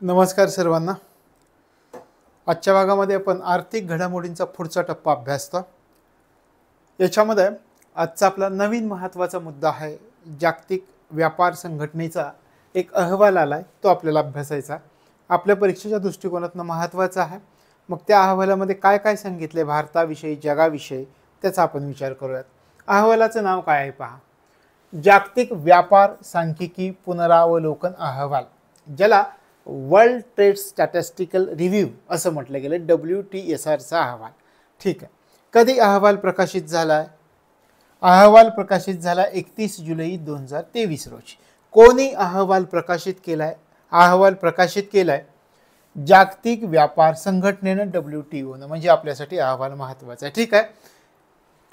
नमस्कार सर्वांना. आजच्या भागामध्ये आपण आर्थिक घडामोडींचा पुढचा टप्पा अभ्यासतो. याच्यामध्ये आजचा आपला नवीन महत्त्वाचा मुद्दा आहे. जागतिक व्यापार संघटनेचा एक अहवाल आलाय, तो आपल्याला अभ्यासायचा. आपल्या परीक्षेच्या दृष्टिकोनातून महत्त्वाचा आहे. मग त्या अहवालामध्ये काय काय सांगितले भारताविषयी, जगाविषयी, त्याचा आपण विचार करूयात. अहवालाचं नाव काय आहे पहा, जागतिक व्यापार सांख्यिकी पुनरावलोकन अहवाल, ज्याला वर्ल्ड ट्रेड स्टॅटिस्टिकल रिव्ह्यू असं म्हटलं गेलं, WTSRचा अहवाल. ठीक आहे. कधी अहवाल प्रकाशित झाला आहे? अहवाल प्रकाशित झाला 31 जुलै 2023 रोजी. कोणी अहवाल प्रकाशित केला आहे? अहवाल प्रकाशित केला आहे जागतिक व्यापार संघटनेनं, WTOनं. म्हणजे आपल्यासाठी अहवाल महत्त्वाचा आहे. ठीक आहे.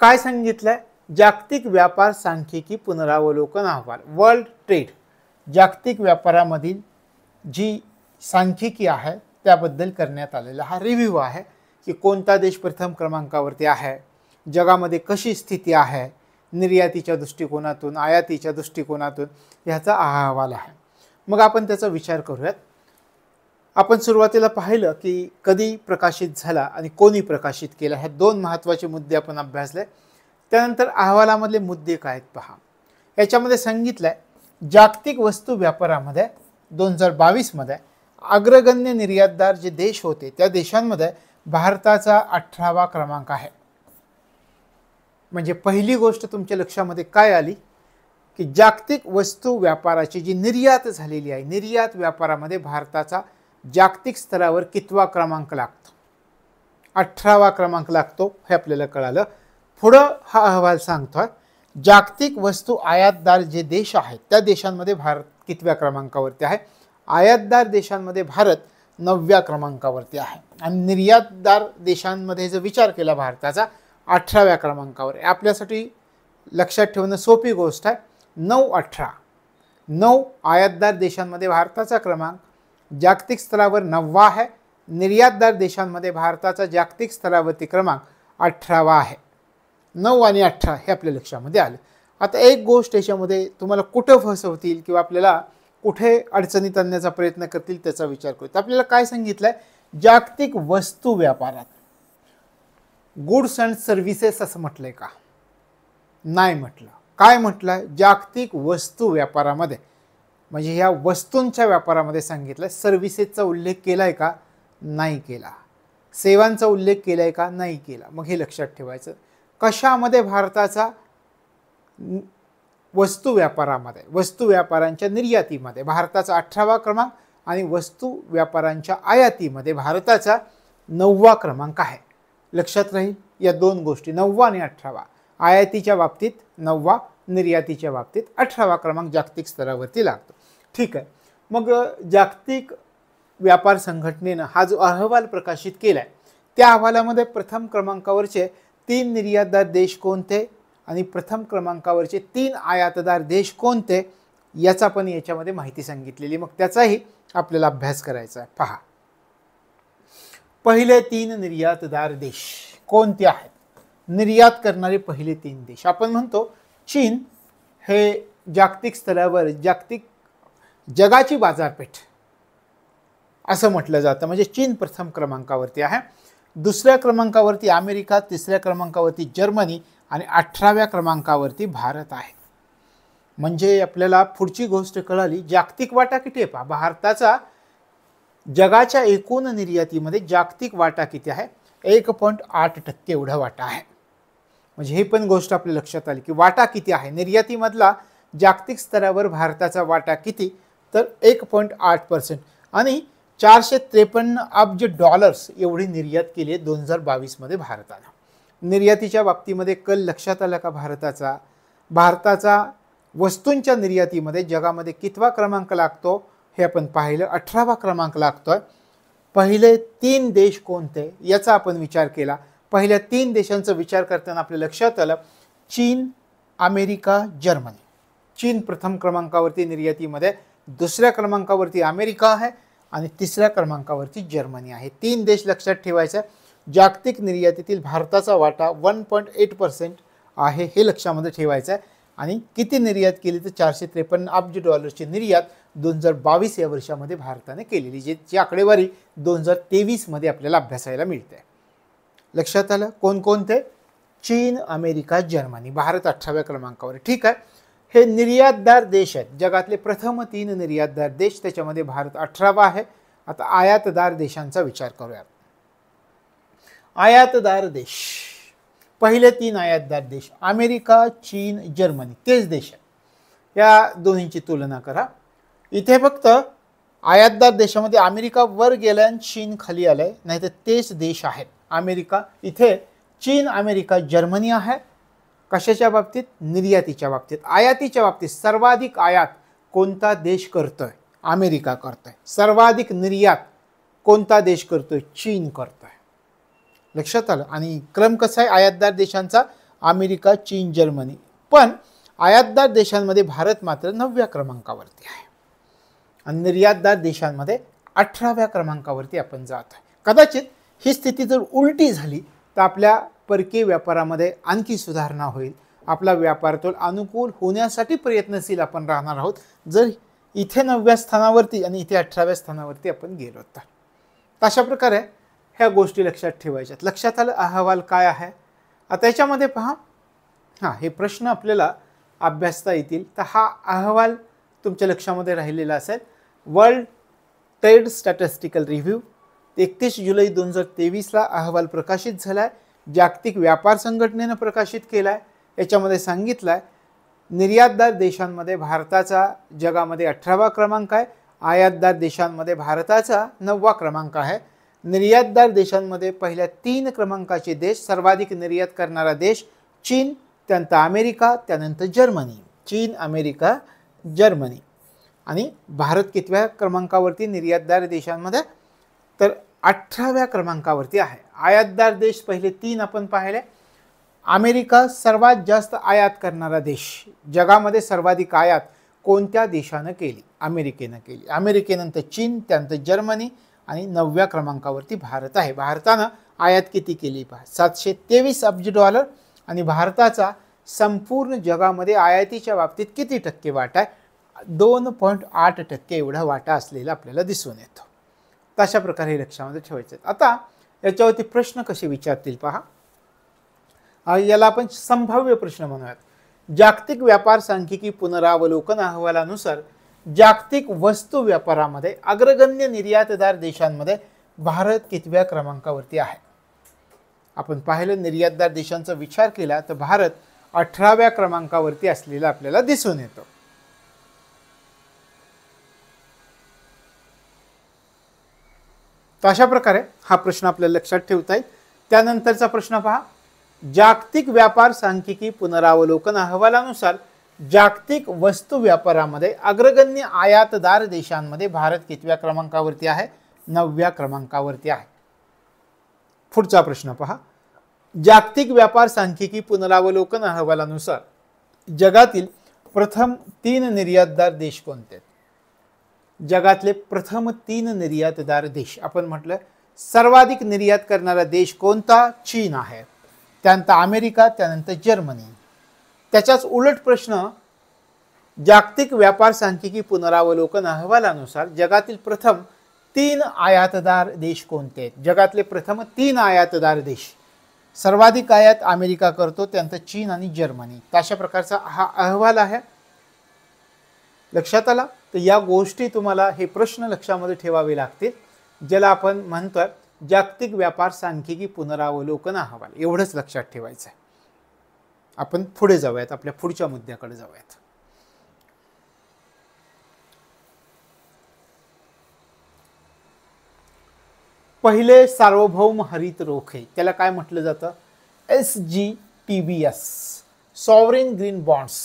काय सांगितलं आहे? जागतिक व्यापार सांख्यिकी पुनरावलोकन अहवाल, वर्ल्ड ट्रेड, जागतिक व्यापारामधील जी सांख्यिकी आहे त्याबद्दल करण्यात आलेला हा रिव्ह्यू आहे की कोणता देश प्रथम क्रमांकावरती आहे, जगामध्ये कशी स्थिती आहे, निर्यातीच्या दृष्टिकोनातून, आयातीच्या दृष्टिकोनातून, ह्याचा अहवाल आहे. मग आपण त्याचा विचार करूयात. आपण सुरुवातीला पाहिलं की कधी प्रकाशित झाला आणि कोणी प्रकाशित केला, हे दोन महत्त्वाचे मुद्दे आपण अभ्यासले. त्यानंतर अहवालामधले मुद्दे काय आहेत पहा. याच्यामध्ये सांगितलं आहे जागतिक वस्तू व्यापारामध्ये 2022 मध्ये अग्रगण्य निर्यातदार जे देश होते त्या देशांमध्ये भारताचा 18वा क्रमांक आहे. म्हणजे पहिली गोष्ट तुमच्या लक्षामध्ये काय आली की जागतिक वस्तू व्यापाराची जी निर्यात झालेली आहे, निर्यात व्यापारामध्ये भारताचा जागतिक स्तरावर कितवा क्रमांक लागतो? 18वा क्रमांक लागतो, हे आपल्याला कळालं. पुढं हा अहवाल सांगतोय जागतिक वस्तू आयातदार जे देश आहेत त्या देशांमध्ये भारत कितव्या क्रमांकावरती आहे? आयातदार देशांमध्ये भारत 9व्या क्रमांकावरती आहे. आणि निर्यातदार देशांमध्ये जर विचार केला भारताचा 18व्या क्रमांकावर आहे. आपल्यासाठी लक्षात ठेवणं सोपी गोष्ट आहे. 9-18, 9 आयातदार देशांमध्ये भारताचा क्रमांक जागतिक स्तरावर 9वा आहे. निर्यातदार देशांमध्ये भारताचा जागतिक स्तरावरती क्रमांक 18वा आहे. 9 आणि 18 हे आपल्या लक्षामध्ये आलं. आता एक गोष्ट याच्यामध्ये तुम्हाला कुठं फसवतील किंवा आपल्याला कुठे अडचणीत आणण्याचा प्रयत्न करतील त्याचा विचार करू. आपल्याला काय सांगितलंय? जागतिक वस्तू व्यापारात गुड्स अँड सर्व्हिसेस असं म्हटलंय का? नाही म्हटलं. काय म्हटलंय? जागतिक वस्तू व्यापारामध्ये, म्हणजे ह्या वस्तूंच्या व्यापारामध्ये सांगितलंय. सर्व्हिसेसचा उल्लेख केलाय का? नाही केला. सेवांचा उल्लेख केलाय का? नाही केला. मग हे लक्षात ठेवायचं. कशामध्ये भारताचा वस्तू व्यापारामध्ये, वस्तू व्यापारांच्या निर्यातीमध्ये भारताचा 18वा क्रमांक आणि वस्तू व्यापारांच्या आयातीमध्ये भारताचा 9वा क्रमांक आहे. लक्षात राहील या दोन गोष्टी, 9वा आणि 18वा. आयातीच्या बाबतीत 9वा, निर्यातीच्या बाबतीत 18वा क्रमांक जागतिक स्तरावरती लागतो. ठीक आहे. मग जागतिक व्यापार संघटनेनं हा जो अहवाल प्रकाशित केलाय त्या अहवालामध्ये प्रथम क्रमांकावरचे 3 निर्यातदार देश कोणते आणि प्रथम क्रमांकावरचे 3 आयातदार देश कोणते याचा पण याच्यामध्ये माहिती सांगितलेली. मग त्याचाही आपल्याला अभ्यास करायचा आहे. पहा, पहिले 3 निर्यातदार देश कोणते आहेत? निर्यात करणारे पहिले 3 देश आपण म्हणतो चीन हे जागतिक स्तरावर जागतिक जगाची बाजारपेठ असं म्हटलं जातं. म्हणजे चीन प्रथम क्रमांकावरती आहे. दुसऱ्या क्रमांकावरती अमेरिका, तिसऱ्या क्रमांकावरती जर्मनी आणि 18व्या क्रमांकावरती भारत आहे. म्हणजे आपल्याला पुढची गोष्ट कळाली, जागतिक वाटा किती आहे पहा. भारताचा जगाच्या एकूण निर्यातीमध्ये जागतिक वाटा किती आहे? 1.8% एवढा वाटा आहे. म्हणजे ही पण गोष्ट आपल्या लक्षात आली की वाटा किती आहे निर्यातीमधला. जागतिक स्तरावर भारताचा वाटा किती? तर 1.8% आणि $453 अब्ज एवढी निर्यात केली आहे 2022 मध्ये भारताला. निर्यातीच्या बाबतीमध्ये कल लक्षात आला का भारताचा? भारताचा वस्तूंच्या निर्यातीमध्ये जगामध्ये कितवा क्रमांक लागतो हे आपण पाहिलं. 18वा क्रमांक लागतोय. पहिले 3 देश कोणते याचा आपण विचार केला. पहिल्या 3 देशांचा विचार करताना आपल्या लक्षात आलं चीन, अमेरिका, जर्मनी. चीन प्रथम क्रमांकावरती निर्यातीमध्ये, दुसऱ्या क्रमांकावरती अमेरिका आहे आणि तिसऱ्या क्रमांकावरती जर्मनी आहे. 3 देश लक्षात ठेवायचे. जागतिक निर्यातीतील भारताचा वाटा 1.8% आहे, हे लक्षामध्ये ठेवायचं आहे. आणि किती निर्यात केली तर $453 अब्ज निर्यात 2022 या वर्षामध्ये भारताने केलेली, जी आकडेवारी 2023 मध्ये आपल्याला अभ्यासायला मिळते. लक्षात आलं? कोणकोणते? चीन, अमेरिका, जर्मनी. भारत 18व्या क्रमांकावर. ठीक आहे. हे निर्यातदार देश आहेत, जगातले प्रथम 3 निर्यातदार देश, त्याच्यामध्ये भारत 18वा आहे. आता आयातदार देशांचा विचार करूया. आयातदार देश, पहिले 3 आयातदार देश अमेरिका, चीन, जर्मनी, तेच देश आहेत. या दोन्हींची तुलना करा. इथे फक्त आयातदार देशामध्ये अमेरिका वर गेलाय आणि चीन खाली आलाय, नाहीतर तेच देश आहेत. अमेरिका इथे चीन, अमेरिका, जर्मनी आहे. कशाच्या बाबतीत? निर्यातीच्या बाबतीत. आयातीच्या बाबतीत सर्वाधिक आयात कोणता देश करतोय? अमेरिका करतोय. सर्वाधिक निर्यात कोणता देश करतोय? चीन करतोय. लक्षात आलं? आणि क्रम कसा आहे आयातदार देशांचा? अमेरिका, चीन, जर्मनी. पण आयातदार देशांमध्ये भारत मात्र 9व्या क्रमांकावरती आहे आणि निर्यातदार देशांमध्ये 18व्या क्रमांकावरती आपण जात आहे. कदाचित ही स्थिती जर उलटी झाली तर आपल्या परकीय व्यापारामध्ये आणखी सुधारणा होईल. आपला व्यापार तोल अनुकूल होण्यासाठी प्रयत्नशील आपण राहणार आहोत जर इथे 9व्या स्थानावरती आणि इथे 18व्या स्थानावरती आपण गेलो तर. अशा प्रकारे ह्या गोष्टी लक्षात ठेवायच्यात. लक्षात आलं? अहवाल काय आहे? आता याच्यामध्ये पहा, हे प्रश्न आपल्याला अभ्यासता येतील. तर हा अहवाल तुमच्या लक्षामध्ये राहिलेला असेल. वर्ल्ड ट्रेड स्टॅटिस्टिकल रिव्ह्यू 31 जुलै 2023ला अहवाल प्रकाशित झाला आहे. जागतिक व्यापार संघटनेनं प्रकाशित केला आहे. याच्यामध्ये सांगितलं आहे निर्यातदार देशांमध्ये भारताचा जगामध्ये 18वा क्रमांक आहे. आयातदार देशांमध्ये भारताचा 9वा क्रमांक आहे. निर्यातदार देशांमध्ये पहिल्या 3 क्रमांकाचे देश, सर्वाधिक निर्यात करणारा देश चीन, त्यानंतर अमेरिका, त्यानंतर जर्मनी. चीन, अमेरिका, जर्मनी. आणि भारत कितव्या क्रमांकावरती निर्यातदार देशांमध्ये? तर 18व्या क्रमांकावरती आहे. आयातदार देश पहिले 3 आपण पाहिले. अमेरिका सर्वात जास्त आयात करणारा देश. जगामध्ये सर्वाधिक आयात कोणत्या देशानं केली? अमेरिकेनं केली. अमेरिकेनंतर चीन, त्यानंतर जर्मनी आणि 9व्या क्रमांकावरती भारत आहे. भारतानं आयात किती केली पहा? 723 अब्ज डॉलर. आणि भारताचा संपूर्ण जगामध्ये आयातीच्या बाबतीत किती टक्के वाटा आहे? 2.8% एवढा वाटा असलेला आपल्याला दिसून येतो. तशा प्रकारे लक्षामध्ये ठेवायचे. आता याच्यावरती प्रश्न कसे विचारतील पहा. याला आपण संभाव्य प्रश्न म्हणूयात. जागतिक व्यापार सांख्यिकी पुनरावलोकन अहवालानुसार जागतिक वस्तू व्यापारामध्ये अग्रगण्य निर्यातदार देशांमध्ये भारत कितव्या क्रमांकावरती आहे? आपण पाहिलं निर्यातदार देशांचा विचार केला तर भारत 18व्या क्रमांकावरती असलेला आपल्याला दिसून येतो. तर अशा प्रकारे हा प्रश्न आपल्याला लक्षात ठेवता येईल. त्यानंतरचा प्रश्न पहा. जागतिक व्यापार सांख्यिकी पुनरावलोकन अहवालानुसार जागतिक वस्तू व्यापारामध्ये अग्रगण्य आयातदार देशांमध्ये भारत कितव्या क्रमांकावरती आहे? 9व्या क्रमांकावरती आहे. पुढचा प्रश्न पहा. जागतिक व्यापार सांख्यिकी पुनरावलोकन अहवालानुसार जगातील प्रथम 3 निर्यातदार देश कोणते आहेत? जगातले प्रथम 3 निर्यातदार देश. आपण म्हटलं सर्वाधिक निर्यात करणारा देश कोणता? चीन आहे. त्यानंतर अमेरिका, त्यानंतर जर्मनी. त्याच्याच उलट प्रश्न जागतिक व्यापार सांख्यिकी पुनरावलोकन अहवालानुसार जगातील प्रथम 3 आयातदार देश कोणते आहेत? जगातले प्रथम 3 आयातदार देश. सर्वाधिक आयात अमेरिका करतो, त्यानंतर चीन आणि जर्मनी. अशा प्रकारचा हा अहवाल आहे. लक्षात आला? तर या गोष्टी तुम्हाला हे प्रश्न लक्षामध्ये ठेवावे लागतील, ज्याला आपण म्हणतोय जागतिक व्यापार सांख्यिकी पुनरावलोकन अहवाल. एवढंच लक्षात ठेवायचं आहे. आपण पुढे जाऊयात, आपल्या पुढच्या मुद्द्याकडे जाऊयात. पहिले सार्वभौम हरित रोखे, त्याला काय म्हटलं जातं? SGTBS, sovereign green bonds.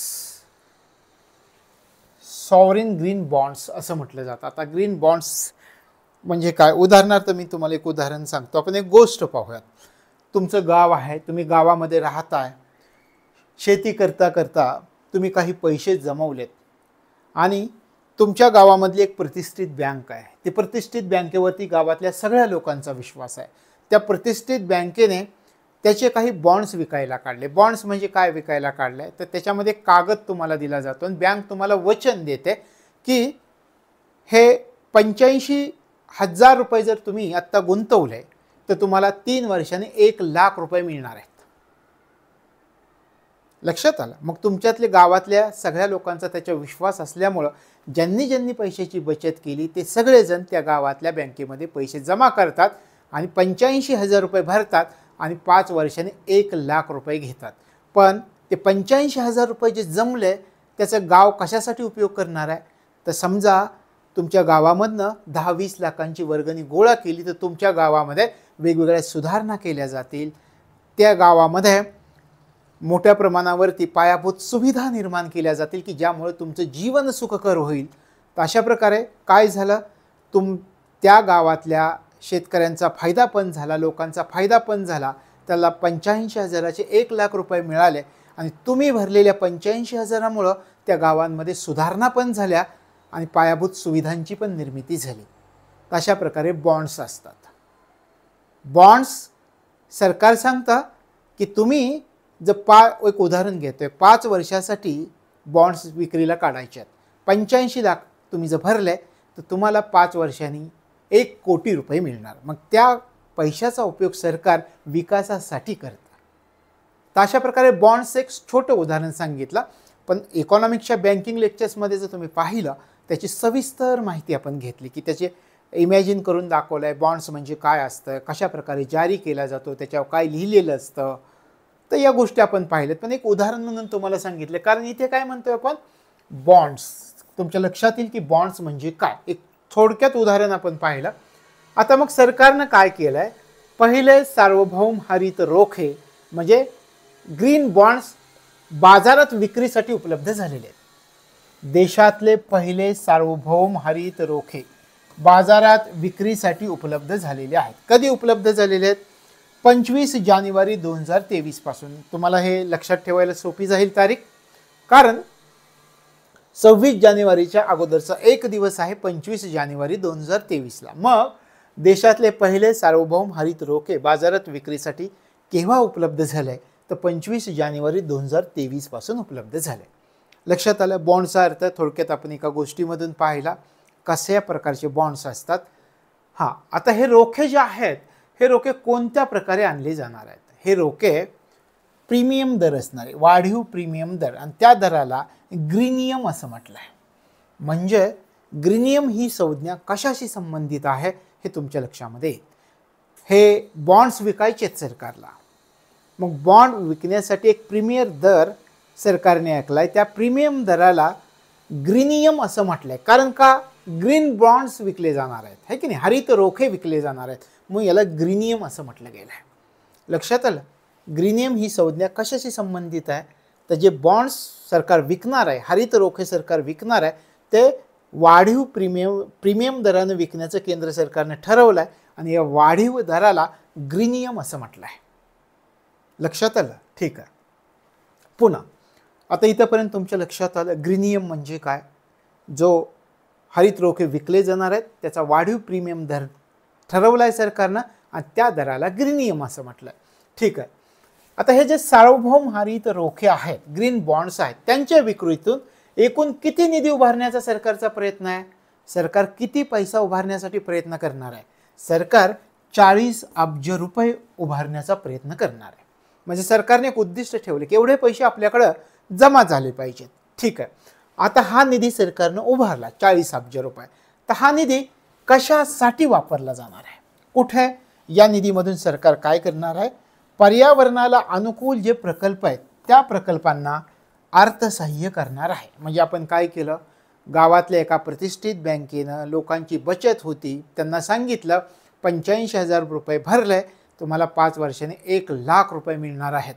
Sovereign green bonds असं म्हटलं जातं. आता ग्रीन बॉन्ड्स म्हणजे काय? उदाहरणार्थ मी तुम्हाला एक उदाहरण सांगतो. आपण एक गोष्ट पाहूयात. तुमचं गाव आहे, तुम्ही गावामध्ये राहताय, शेती करता करता तुम्ही काही पैसे जमवलेत आणि तुमच्या गावामधली एक प्रतिष्ठित बँक आहे. ती प्रतिष्ठित बँकेवरती गावातल्या सगळ्या लोकांचा विश्वास आहे. त्या प्रतिष्ठित बँकेने त्याचे काही बॉन्ड्स विकायला काढले. बॉन्ड्स म्हणजे काय विकायला काढले? तर त्याच्यामध्ये कागद तुम्हाला दिला जातो आणि बँक तुम्हाला वचन देते की हे 85,000 रुपये जर तुम्ही आत्ता गुंतवले तर तुम्हाला 3 वर्षांनी 1,00,000 रुपये मिळणार आहेत. लक्षात आलं. मग तुमच्यातले गावातल्या सगळ्या लोकांचा त्याच्यावर विश्वास असल्यामुळं ज्यांनी ज्यांनी पैशाची बचत केली ते सगळेजण त्या गावातल्या बँकेमध्ये पैसे जमा करतात आणि 85,000 रुपये भरतात आणि 5 वर्षांनी 1,00,000 रुपये घेतात. पण ते 85,000 रुपये जे जमले त्याचं गाव कशासाठी उपयोग करणार आहे? तर समजा तुमच्या गावामधनं 10-20 लाखांची वर्गणी गोळा केली तर तुमच्या गावामध्ये वेगवेगळ्या सुधारणा केल्या जातील. त्या गावामध्ये मोठ्या प्रमाणावरती पायाभूत सुविधा निर्माण केल्या जातील की ज्यामुळे तुमचं जीवन सुखकर होईल. तर अशा प्रकारे काय झालं, त्या गावातल्या शेतकऱ्यांचा फायदा पण झाला, लोकांचा फायदा पण झाला. त्याला 85,000चे 1,00,000 रुपये मिळाले आणि तुम्ही भरलेल्या 85,000मुळं त्या गावांमध्ये सुधारणा पण झाल्या आणि पायाभूत सुविधांची पण निर्मिती झाली. अशा प्रकारे बॉन्ड्स असतात. बॉन्ड्स सरकार सांगतं की तुम्ही जर एक उदाहरण घेतोय, 5 वर्षासाठी बॉन्ड्स विक्रीला काढायचे आहेत, 85 लाख तुम्ही जर भरले तर तुम्हाला 5 वर्षांनी 1 कोटी रुपये मिळणार. मग त्या पैशाचा उपयोग सरकार विकासासाठी करतं. तर अशा प्रकारे बॉन्ड्स एक छोटं उदाहरण सांगितलं. पण इकॉनॉमिक्सच्या बँकिंग लेक्चर्समध्ये जर तुम्ही पाहिलं त्याची सविस्तर माहिती आपण घेतली की त्याचे इमॅजिन करून दाखवलं आहे बॉन्ड्स म्हणजे काय असतं, कशा प्रकारे जारी केला जातो, त्याच्यावर काय लिहिलेलं असतं. तर या गोष्टी आपण पाहिल्यात. पण एक उदाहरण म्हणून तुम्हाला सांगितलं कारण इथे काय म्हणतोय आपण, बॉन्ड्स. तुमच्या लक्षात येईल की बॉन्ड्स म्हणजे काय. एक थोडक्यात उदाहरण आपण पाहिलं. आता मग सरकारनं काय केलं आहे, पहिले सार्वभौम हरित रोखे म्हणजे ग्रीन बॉन्ड्स बाजारात विक्रीसाठी उपलब्ध झालेले आहेत. देशातले पहिले सार्वभौम हरित रोखे बाजारात विक्रीसाठी उपलब्ध झालेले आहेत. कधी उपलब्ध झालेले आहेत? 25 जानेवारी 2023 पासून. तुम्हाला हे लक्षात ठेवायला सोपी जाईल तारीख, कारण 26 जानेवारीच्या अगोदरचा एक दिवस आहे 25 जानेवारी 2023ला. मग देशातले पहिले सार्वभौम हरित रोखे बाजारात विक्रीसाठी केव्हा उपलब्ध झाले? तर 25 जानेवारी 2023 पासून उपलब्ध झाले. लक्षात आलं. बॉन्डचा अर्थ थोडक्यात आपण एका गोष्टीमधून पाहिला कशा प्रकारचे बॉन्ड्स असतात. हां, आता हे रोखे जे आहेत हे रोखे कोणत्या प्रकारे आणले जाणार आहेत? हे रोखे प्रीमियम दर असणारे, वाढीव प्रीमियम दर, आणि त्या दराला ग्रीनियम असं म्हटलं आहे. म्हणजे ग्रीनियम ही संज्ञा कशाशी संबंधित आहे हे तुमच्या लक्षामध्ये येईल. हे बॉन्ड्स विकायचे आहेत सरकारला. मग बॉन्ड विकण्यासाठी एक प्रीमियम दर सरकारने आखलाय. त्या प्रीमियम दराला ग्रीनियम असं म्हटलंय. कारण का? ग्रीन बॉन्ड्स विकले जाणार आहेत, है की नाही, हरित रोखे विकले जाणार आहेत, मग याला ग्रीनियम असं म्हटलं गेलं आहे. लक्षात आलं. ग्रीनियम ही संज्ञा कशाशी संबंधित आहे? तर जे बॉन्ड्स सरकार विकणार आहे, हरित रोखे सरकार विकणार आहे, ते वाढीव प्रीमियम दराने विकण्याचं केंद्र सरकारने ठरवलं आहे आणि या वाढीव दराला ग्रीनियम असं म्हटलं आहे. लक्षात आलं. ठीक आहे. पुन्हा आता इथंपर्यंत तुमच्या लक्षात आलं ग्रीनियम म्हणजे काय. जो हरित रोखे विकले जाणार आहेत त्याचा वाढीव प्रीमियम दर ठरवला आहे सरकारनं आणि त्या दराला ग्रीनियम असं म्हटलं आहे. ठीक आहे. आता हे जे सार्वभौम हरित रोखे आहेत, ग्रीन बॉन्ड्स आहेत, त्यांच्या विक्रीतून एकूण किती निधी उभारण्याचा सरकारचा प्रयत्न आहे? सरकार किती पैसा उभारण्यासाठी प्रयत्न करणार आहे? सरकार 40 अब्ज रुपये उभारण्याचा प्रयत्न करणार आहे. म्हणजे सरकारने एक उद्दिष्ट ठेवले की एवढे पैसे आपल्याकडं जमा झाले पाहिजेत. ठीक आहे. आता हा निधी सरकारनं उभारला 40 अब्ज रुपये. तर हा निधी कशासाठी वापरला जाणार आहे? कुठे? या निधीमधून सरकार काय करणार आहे? पर्यावरणाला अनुकूल जे प्रकल्प आहेत त्या प्रकल्पांना अर्थसहाय्य करणार आहे. म्हणजे आपण काय केलं, गावातल्या एका प्रतिष्ठित बँकेनं लोकांची बचत होती, त्यांना सांगितलं 85,000 रुपये भरले तुम्हाला 5 वर्षांनी 1,00,000 रुपये मिळणार आहेत.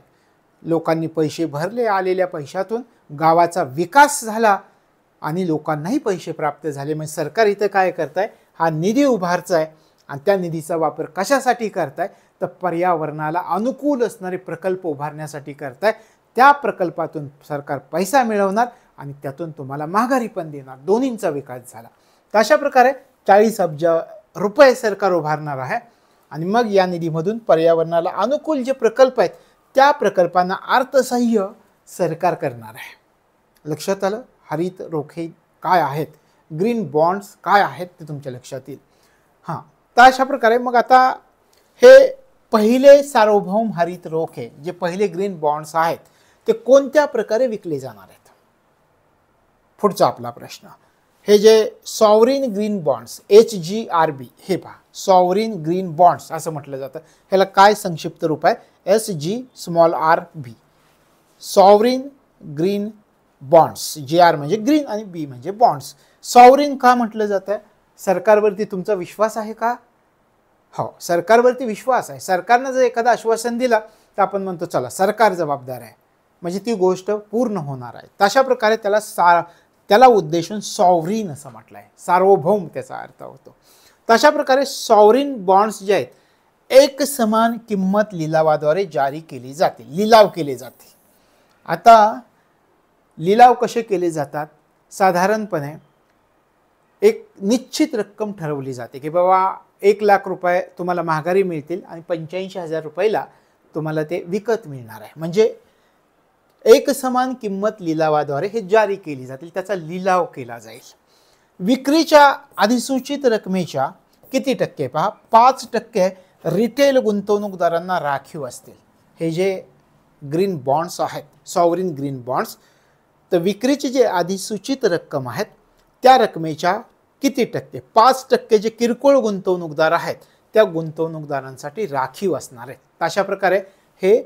लोकांनी पैसे भरले, आलेल्या पैशातून गावाचा विकास झाला आणि लोकांनाही पैसे प्राप्त झाले. म्हणजे सरकार इथं काय करताय, हा निधी उभारचा आहे आणि त्या निधीचा वापर कशासाठी करताय तर पर्यावरणाला अनुकूल असणारे प्रकल्प उभारण्यासाठी करताय. त्या प्रकल्पातून सरकार पैसा मिळवणार आणि त्यातून तुम्हाला माघारी पण देणार. दोन्हींचा विकास झाला. तर अशा प्रकारे 40 अब्ज रुपये सरकार उभारणार आहे आणि मग या निधीमधून पर्यावरणाला अनुकूल जे प्रकल्प आहेत त्या प्रकल्पांना अर्थसहाय्य सरकार करणार आहे. लक्षात आलं. हरित रोखे काय आहेत, ग्रीन बॉन्ड्स काय आहेत ते तुमच्या लक्षात येईल. हां, तर अशा प्रकारे मग आता हे पहिले सार्वभौम हरित रोखे जे पहिले ग्रीन बॉन्ड्स आहेत ते कोणत्या प्रकारे विकले जाणार आहेत. पुढचा आपला प्रश्न, हे जे सॉवरिन ग्रीन बॉन्ड्स HGRB हे पहा, सॉवरिन ग्रीन बॉन्ड्स असं म्हटलं जातं. ह्याला काय संक्षिप्त रूप आहे, SGRB, sovereign green bonds. GR म्हणजे ग्रीन आणि B म्हणजे बॉन्ड्स. सॉवरिन का म्हटलं जातं, सरकारवरती तुमचा विश्वास आहे का. हो, सरकारवरती विश्वास आहे. सरकारनं जर एखादं आश्वासन दिलं तर आपण म्हणतो चला सरकार जबाबदार आहे, म्हणजे ती गोष्ट पूर्ण होणार आहे. तशा प्रकारे त्याला उद्देशून सॉवरिन असं म्हटलं आहे, सार्वभौम त्याचा अर्थ होतो. तशा प्रकारे सॉवरिन बॉन्ड्स जे आहेत एक समान किंमत लिलावाद्वारे जारी केली जाते, लिलाव केले जाते. आता लिलाव कसे केले जातात, साधारणपणे एक निश्चित रक्कम ठरवली जाते की बाबा 1,00,000 रुपये तुम्हाला महागारी मिळतील आणि 85,000 रुपयाला तुम्हाला ते विकत मिळणार आहे. म्हणजे एक समान किंमत लिलावाद्वारे हे जारी केली जातील, त्याचा लिलाव केला जाईल. विक्रीच्या अधिसूचित रकमेच्या किती टक्के पहा, 5% रिटेल गुंतवणूकदारांना राखीव असतील. हे जे ग्रीन बॉन्ड्स आहेत, सॉवरिन ग्रीन बॉन्ड्स, तर विक्रीची जे अधिसूचित रक्कम आहेत त्या रकमेच्या किती टक्के, 5% जे किरकोळ गुंतवणूकदार आहेत त्या गुंतवणूकदारांसाठी राखीव असणार आहेत. अशा प्रकारे हे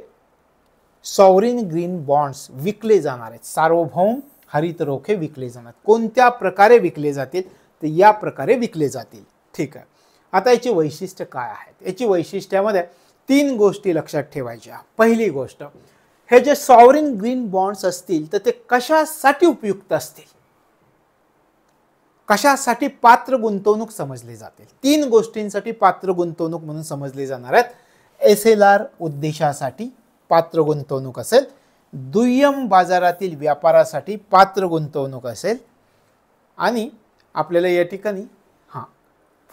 सॉवरिन ग्रीन बॉन्ड्स विकले जाणार आहेत, सार्वभौम हरित रोखे विकले जाणार. कोणत्या प्रकारे विकले जातील, तर या प्रकारे विकले जातील. ठीक आहे. आता याची वैशिष्ट्य काय आहेत, याची वैशिष्ट्यामध्ये 3 गोष्टी लक्षात ठेवायच्या. पहिली गोष्ट, हे जे सॉवरिन ग्रीन बॉन्ड्स असतील तर ते कशासाठी उपयुक्त असतील, कशासाठी पात्र गुंतवणूक समजले जातील. 3 गोष्टींसाठी पात्र गुंतवणूक म्हणून समजले जाणार आहेत. SLR उद्देशासाठी पात्र गुंतवणूक असेल, दुय्यम बाजारातील व्यापारासाठी पात्र गुंतवणूक असेल, आणि आपल्याला या ठिकाणी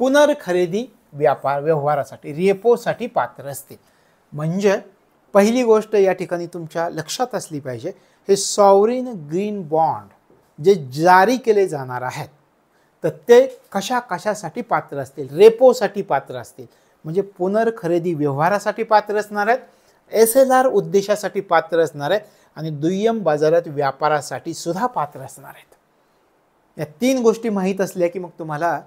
पुनर्खरेदी व्यवहारासाठी रेपोसाठी पात्र असतील. म्हणजे पहिली गोष्ट या ठिकाणी तुमच्या लक्षात असली पाहिजे, हे सॉवरिन ग्रीन बॉन्ड जे जारी केले जाणार आहेत तर ते कशासाठी पात्र असतील, रेपोसाठी पात्र असतील, म्हणजे पुनर्खरेदी व्यवहारासाठी पात्र असणार आहेत, SLR उद्देशासाठी पात्र असणार आहेत, आणि दुय्यम बाजारात व्यापारासाठी सुद्धा पात्र असणार आहेत. या 3 गोष्टी माहीत असल्या की मग तुम्हाला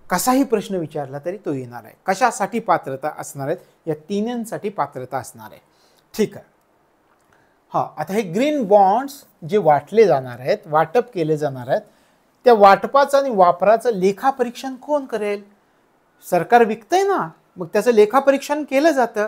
कसाही प्रश्न विचारला तरी तो येणार आहे. कशासाठी पात्रता असणार आहेत, या 3साठी पात्रता असणार आहे. ठीक आहे. आता हे ग्रीन बॉन्ड्स जे वाटले जाणार आहेत, वाटप केले जाणार आहेत, त्या वाटपाचं आणि वापराचं लेखापरीक्षण कोण करेल. सरकार विकतंय ना, मग त्याचं लेखापरीक्षण केलं जातं.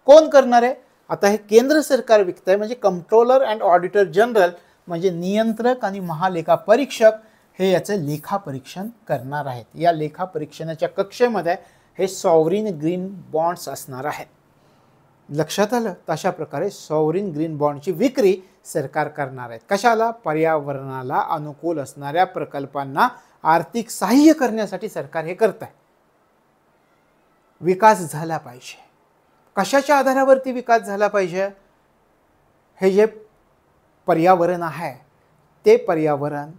कोण करणार आहे, आता हे केंद्र सरकार विकतंय, म्हणजे कंट्रोलर अँड ऑडिटर जनरल म्हणजे नियंत्रक आणि महालेखापरीक्षक हे याचं लेखापरीक्षण करणार आहेत. या लेखापरीक्षणाच्या कक्षेमध्ये हे सॉवरिन ग्रीन बॉन्ड्स असणार आहेत. लक्षात आलं. तशा प्रकारे सॉवरिन ग्रीन बॉन्डची विक्री सरकार करणार आहेत. कशाला, पर्यावरणाला अनुकूल असणाऱ्या प्रकल्पांना आर्थिक सहाय्य करण्यासाठी सरकार हे करत आहे. विकास झाला पाहिजे. कशाच्या आधारावरती विकास झाला पाहिजे, हे जे पर्यावरण आहे ते पर्यावरण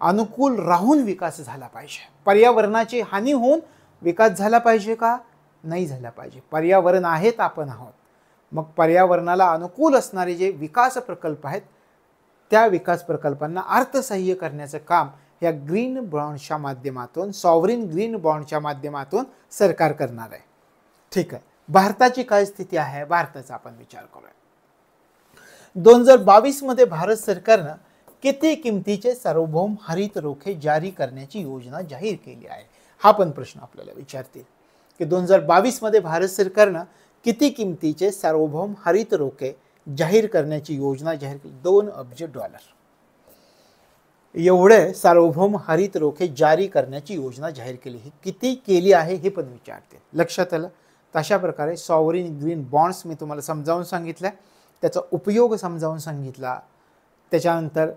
अनुकूल राहून विकास झाला पाहिजे. पर्यावरणाची हानी होऊन विकास झाला पाहिजे का, नाही झाला पाहिजे. पर्यावरण आहेत, आपण आहोत. मग पर्यावरणाला अनुकूल असणारे जे विकास प्रकल्प आहेत त्या विकास प्रकल्पांना अर्थसहाय्य करण्याचं काम या ग्रीन बॉन्डच्या माध्यमातून, सॉवरिन ग्रीन बॉन्डच्या माध्यमातून सरकार करणार आहे. ठीक आहे. भारताची काय स्थिती आहे, भारताचा आपण विचार करूया. 2022 मध्ये भारत सरकारनं किती किमतीचे सार्वभौम हरित रोखे जारी करण्याची योजना जाहीर केली आहे, हा पण प्रश्न आपल्याला विचारतील की 2022 मध्ये भारत सरकारनं किती किमतीचे सार्वभौम हरित रोखे जाहीर करण्याची योजना जाहीर केली. $2 अब्ज एवढे सार्वभौम हरित रोखे जारी करण्याची योजना जाहीर केली. ही किती केली आहे हे पण विचारते. लक्षात आलं. तशा प्रकारे सॉवरिन ग्रीन बॉन्ड्स मी तुम्हाला समजावून सांगितलं, त्याचा उपयोग समजावून सांगितला, त्याच्यानंतर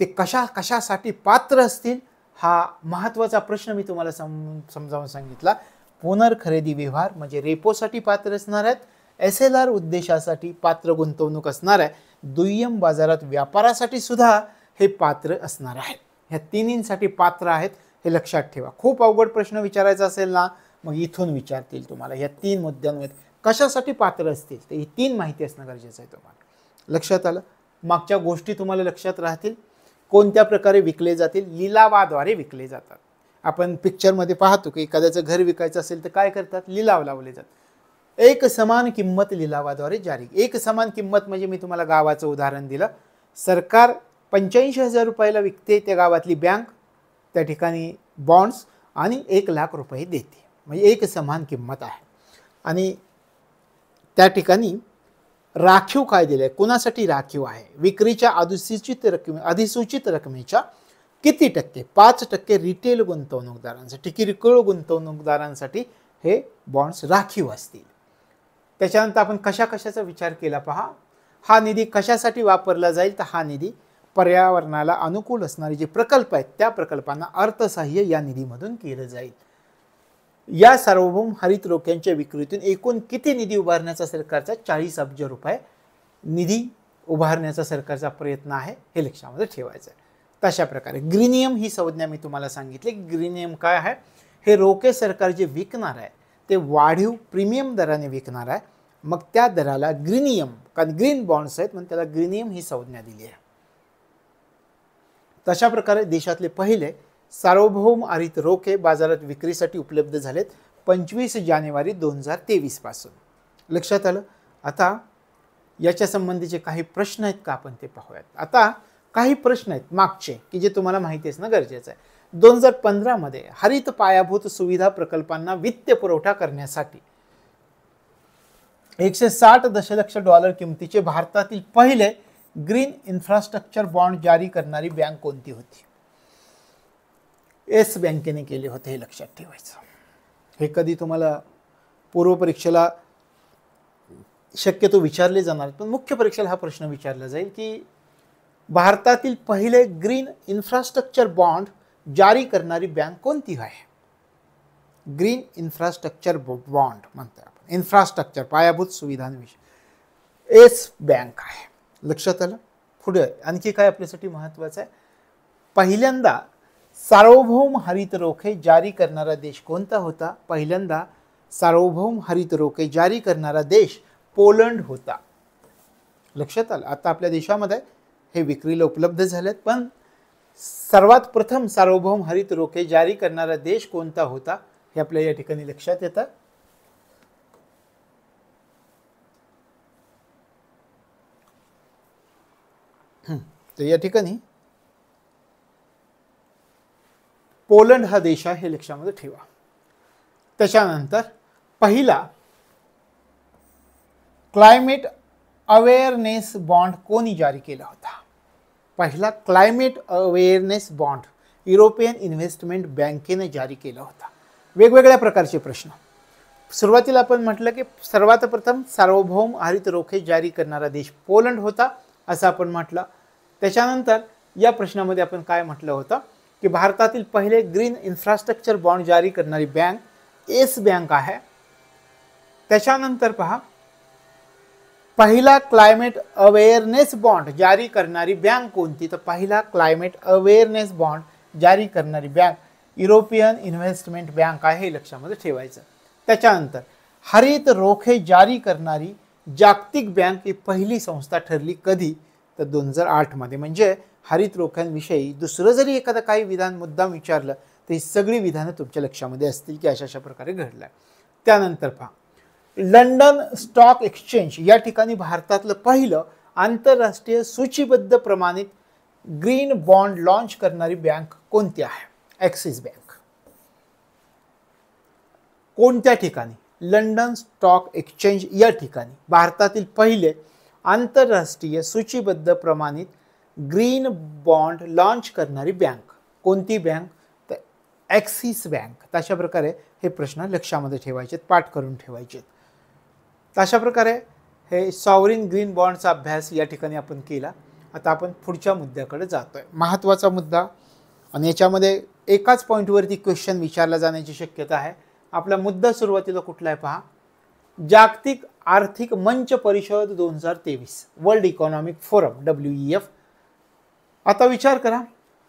ते कशासाठी पात्र असतील हा महत्त्वाचा प्रश्न मी तुम्हाला समजावून सांगितला. पुनर्खरेदी व्यवहार म्हणजे रेपोसाठी पात्र असणार आहेत, SLR उद्देशासाठी पात्र गुंतवणूक असणार आहे, दुय्यम बाजारात व्यापारासाठी सुद्धा हे पात्र असणार आहे. ह्या तिन्हींसाठी पात्र आहेत हे लक्षात ठेवा. खूप अवघड प्रश्न विचारायचा असेल ना, मग इथून विचारतील तुम्हाला. या 3 मुद्द्यांवर कशासाठी पात्र असतील ते ही 3 माहिती असणं गरजेचं आहे तुम्हाला. लक्षात आलं? मागच्या गोष्टी तुम्हाला लक्षात राहतील. कोणत्या प्रकारे विकले जातील? लिलावाद्वारे विकले जातात. आपण पिक्चरमध्ये पाहतो की एखाद्याचं घर विकायचं असेल तर काय करतात? लिलाव लावले जातात. एक समान किंमत लिलावाद्वारे जारी. एक समान किंमत म्हणजे मी तुम्हाला गावाचं उदाहरण दिलं. सरकार 85,000 रुपयाला विकते त्या गावातली बँक, त्या ठिकाणी बॉन्ड्स, आणि 1,00,000 रुपये देते. म्हणजे एक समान किंमत आहे. आणि त्या ठिकाणी राखीव काय दिलंय? कुणासाठी राखीव आहे? विक्रीच्या अधिसूचित रकमेच्या किती टक्के? 5% रिटेल गुंतवणूकदारांसाठी, किरकोळ गुंतवणूकदारांसाठी हे बॉन्ड्स राखीव असतील. त्याच्यानंतर आपण कशाचा विचार केला पहा. हा निधी कशासाठी वापरला जाईल? तर हा निधी पर्यावरणाला अनुकूल असणारे जे प्रकल्प आहेत त्या प्रकल्पांना अर्थसहाय्य या निधीमधून केलं जाईल. या सार्वभौम हरित रोख्यांच्या विक्रीतून एकूण किती निधी उभारण्याचा सरकारचा? 40 अब्ज रुपये निधी उभारण्याचा सरकारचा प्रयत्न आहे हे लक्षामध्ये ठेवायचं आहे. तशा प्रकारे ग्रीनियम ही संज्ञा मी तुम्हाला सांगितली. ग्रीनियम काय आहे? हे रोखे सरकार जे विकणार आहे ते वाढीव प्रीमियम दराने विकणार आहे. मग त्या दराला ग्रीनियम, कारण ग्रीन बॉन्ड्स आहेत म्हणून त्याला ग्रीनियम ही संज्ञा दिली आहे. तशा प्रकारे देशातले पहिले सार्वभौम हरित रोखे बाजारात विक्रीसाठी उपलब्ध झालेत 25 जानेवारी 2023 पासून. लक्षात आलं? आता याच्या संबंधीचे काही प्रश्न आहेत का आपण ते पाहूयात. आता काही प्रश्न आहेत मागचे की जे तुम्हाला माहिती असणं गरजेचं आहे. 2015 मध्ये हरित पायाभूत सुविधा प्रकल्पांना वित्त पुरवठा करण्यासाठी $160 दशलक्ष किमतीचे भारतातील पहिले ग्रीन इन्फ्रास्ट्रक्चर बॉन्ड जारी करणारी बँक कोणती होती? येस बँकेने केले होते हे लक्षात ठेवायचं. हे कधी तुम्हाला पूर्व परीक्षेला शक्यतो विचारले जाणार, पण मुख्य परीक्षेला हा प्रश्न विचारला जाईल की भारतातील पहिले ग्रीन इन्फ्रास्ट्रक्चर बॉन्ड जारी करणारी बँक कोणती आहे? ग्रीन इन्फ्रास्ट्रक्चर बॉन्ड म्हणतो आपण. इन्फ्रास्ट्रक्चर पायाभूत सुविधांविषयी येस बँक आहे. लक्षात आलं? पुढे आणखी काय आपल्यासाठी महत्त्वाचं आहे? पहिल्यांदा सार्वभौम हरित रोखे जारी करणारा देश कोणता होता? पहिल्यांदा सार्वभौम हरित रोखे जारी करणारा देश पोलंड होता. लक्षात आलं? आता आपल्या देशामध्ये हे विक्रीला उपलब्ध झालेत, पण सर्वात प्रथम सार्वभौम हरित रोखे जारी करणारा देश कोणता होता हे आपल्या या ठिकाणी लक्षात येतं. तर या ठिकाणी पोलंड हा देश आहे हे लक्षामध्ये ठेवा. त्याच्यानंतर पहिला क्लायमेट अवेअरनेस बॉन्ड कोणी जारी केला होता? पहिला climate awareness bond European investment बँकेने जारी केला होता. वेगवेगळ्या प्रकारचे प्रश्न. सुरुवातीला आपण म्हटलं की सर्वात प्रथम सार्वभौम हरित रोखे जारी करणारा देश पोलंड होता असं आपण म्हटलं. त्याच्यानंतर या प्रश्नामध्ये आपण काय म्हटलं होतं की भारतातील पहिले ग्रीन इन्फ्रास्ट्रक्चर बॉन्ड जारी करणारी बँक येस बँक आहे. त्याच्यानंतर पहा, पहिला क्लायमेट अवेअरनेस बॉन्ड जारी करणारी बँक कोणती? तर पहिला क्लायमेट अवेअरनेस बॉन्ड जारी करणारी बँक युरोपियन इन्व्हेस्टमेंट बँक आहे हे लक्षामध्ये ठेवायचं. त्याच्यानंतर हरित रोखे जारी करणारी जागतिक बँक ही पहिली संस्था ठरली कधी? तर 2008 मध्ये. म्हणजे हरित रोख्यांविषयी दुसरं जरी एखादा काही विधान मुद्दाम विचारलं तर ही सगळी विधानं तुमच्या लक्षामध्ये असतील की अशा प्रकारे घडलं. त्यानंतर पहा, लंडन स्टॉक एक्सचेंज या ठिकाणी भारतातलं पहिलं आंतरराष्ट्रीय सूचीबद्ध प्रमाणित ग्रीन बॉन्ड लॉन्च करणारी बँक कोणती आहे? Axis bank. कोणत्या ठिकाणी? लंडन स्टॉक एक्सचेंज या ठिकाणी भारतातील पहिले आंतरराष्ट्रीय सूचीबद्ध प्रमाणित ग्रीन बॉन्ड लॉन्च करणारी बँक कोणती बँक? तर ॲक्सिस बँक. तशा प्रकारे हे प्रश्न लक्षामध्ये ठेवायचे, पाठ करून ठेवायचे. अशा प्रकारे हे सॉवरिन ग्रीन बॉन्डचा अभ्यास या ठिकाणी आपण केला. आता आपण पुढच्या मुद्द्याकडे जातोय. महत्त्वाचा मुद्दा, आणि याच्यामध्ये एकाच पॉईंटवरती क्वेश्चन विचारला जाण्याची शक्यता आहे. आपला मुद्दा सुरुवातीला कुठला आहे पहा, जागतिक आर्थिक मंच परिषद 2023, वर्ल्ड इकॉनॉमिक फोरम WEF. आता विचार करा,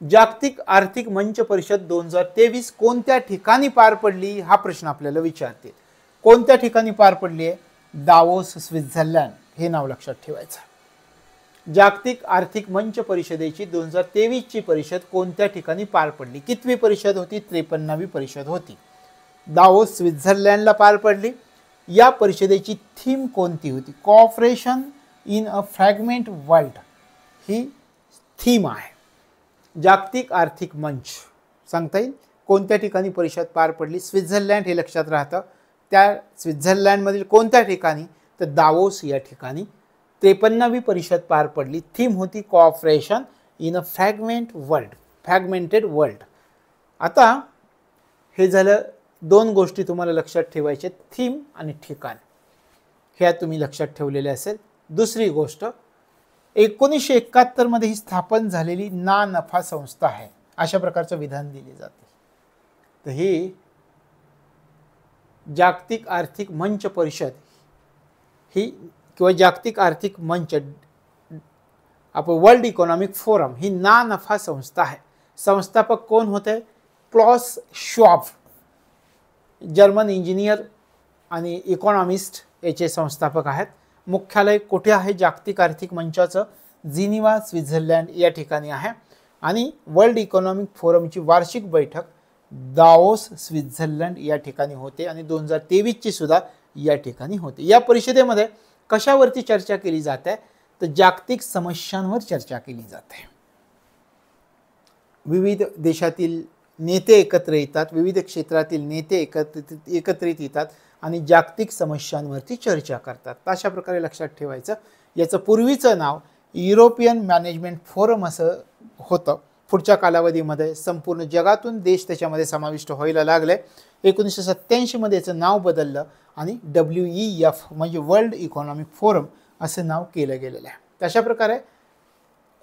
जागतिक आर्थिक मंच परिषद 2023 कोणत्या ठिकाणी पार पडली हा प्रश्न आपल्याला विचारते. कोणत्या ठिकाणी पार पडली आहे? दावोस, स्वित्झर्लंड हे नाव लक्षात ठेवायचं. जागतिक आर्थिक मंच परिषदेची 2023 ची परिषद कोणत्या ठिकाणी पार पडली? कितवी परिषद होती? 53वी परिषद होती. दावोस, स्वित्झर्लंडला पार पडली. या परिषदेची थीम कोणती होती? Cooperation in a fragment world he theme आहे. जागतिक आर्थिक मंच सांगता येईल कोणत्या ठिकाणी परिषद पार पडली? स्वित्झर्लंड हे लक्षात राहतं. त्या स्वित्झर्लंडमधील कोणत्या ठिकाणी? तर दावोस या ठिकाणी 53वी परिषद पार पडली. थीम होती cooperation in a fragmented world. आता हे झालं, दोन गोष्टी तुम्हाला लक्षात ठेवायच्या, थीम आणि ठिकाण, ह्या तुम्ही लक्षात ठेवलेले असेल. दुसरी गोष्ट, 1971 मध्ये ही स्थापन झालेली ना नफा संस्था आहे, अशा प्रकारचं विधान दिले जाते. तर ही जागतिक आर्थिक मंच परिषद ही किंवा जागतिक आर्थिक मंच आपण वर्ल्ड इकॉनॉमिक फोरम ही ना नफा संस्था आहे. संस्थापक कोण होते? क्लॉस श्वाब, जर्मन इंजिनियर आणि इकॉनॉमिस्ट याचे संस्थापक आहेत. मुख्यालय कुठे आहे जागतिक आर्थिक मंचाचं? जिनिव्हा, स्वित्झर्लंड या ठिकाणी आहे. आणि वर्ल्ड इकॉनॉमिक फोरमची वार्षिक बैठक दावोस, स्वित्झर्लंड या ठिकाणी होते आणि 2023 ची सुद्धा या ठिकाणी होते. या परिषदेमध्ये कशावरती चर्चा केली जाते? तर जागतिक समस्यांवर चर्चा केली जाते. विविध देशातील नेते एकत्र येतात, विविध क्षेत्रातील नेते एकत्रित येतात आणि जागतिक समस्यांवरती चर्चा करतात. अशा प्रकारे लक्षात ठेवायचं. याचं पूर्वीचं नाव युरोपियन मॅनेजमेंट फोरम असं होतं. पुढच्या कालावधीमध्ये संपूर्ण जगातून देश त्याच्यामध्ये समाविष्ट व्हायला लागले. 1987 मध्ये याचं नाव बदललं आणि WEF म्हणजे वर्ल्ड इकॉनॉमिक फोरम असं नाव केलं गेलेलं आहे. तशा प्रकारे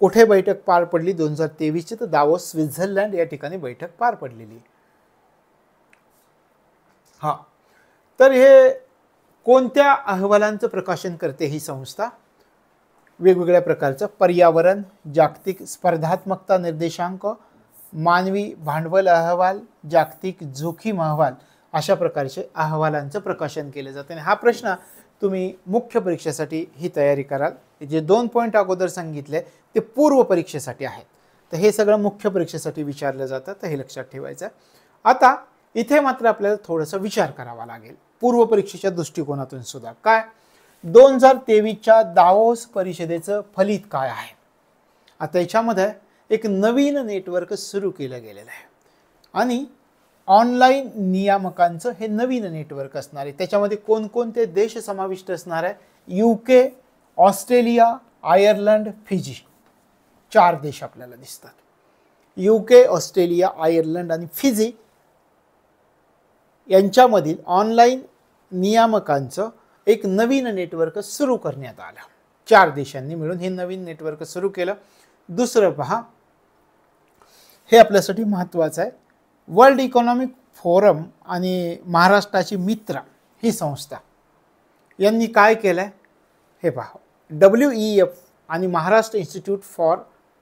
कुठे बैठक पार पडली? 2023 तर दावोस, स्वित्झर्लंड या ठिकाणी बैठक पार पडलेली. हा, तर हे कोणत्या अहवालांचं प्रकाशन करते ही संस्था? वेगवेगळ्या प्रकारचं पर्यावरण, जागतिक स्पर्धात्मकता निर्देशांक, मानवी भांडवल अहवाल, जागतिक जोखीम अहवाल, अशा प्रकारचे अहवालांचं प्रकाशन केले जाते. आणि हा प्रश्न तुम्ही मुख्य परीक्षेसाठी ही तयारी कराल. जे 2 पॉईंट अगोदर सांगितले ते पूर्व परीक्षेसाठी आहेत. तर हे सगळं मुख्य परीक्षेसाठी विचारलं जातं, तर हे लक्षात ठेवायचं. आता इथे मात्र आपल्याला थोडासा विचार करावा लागेल पूर्व परीक्षेच्या दृष्टिकोनातून सुद्धा. काय? 2023च्या दावोस परिषदेचं फलित काय आहे? आता याच्यामध्ये एक नवीन नेटवर्क सुरू केलं गेलेलं आहे आणि ऑनलाईन नियामकांचं हे नवीन नेटवर्क असणार आहे. त्याच्यामध्ये कोणकोणते देश समाविष्ट असणार आहे? UK, ऑस्ट्रेलिया, आयर्लंड, फिजी, 4 देश आपल्याला दिसतात. UK, ऑस्ट्रेलिया, आयर्लंड आणि फिजी यांच्यामधील ऑनलाईन नियामकांचं एक नवीन नेटवर्क सुरू करण्यात आलं. 4 देशांनी मिळून हे नवीन नेटवर्क सुरू केलं. दुसरं पहा, हे आपल्यासाठी महत्त्वाचं आहे. वर्ल्ड इकॉनॉमिक फोरम आणि महाराष्ट्राची मित्र ही संस्था यांनी काय केलं आहे? हे पहा, WEF आणि महाराष्ट्र इन्स्टिट्यूट फॉर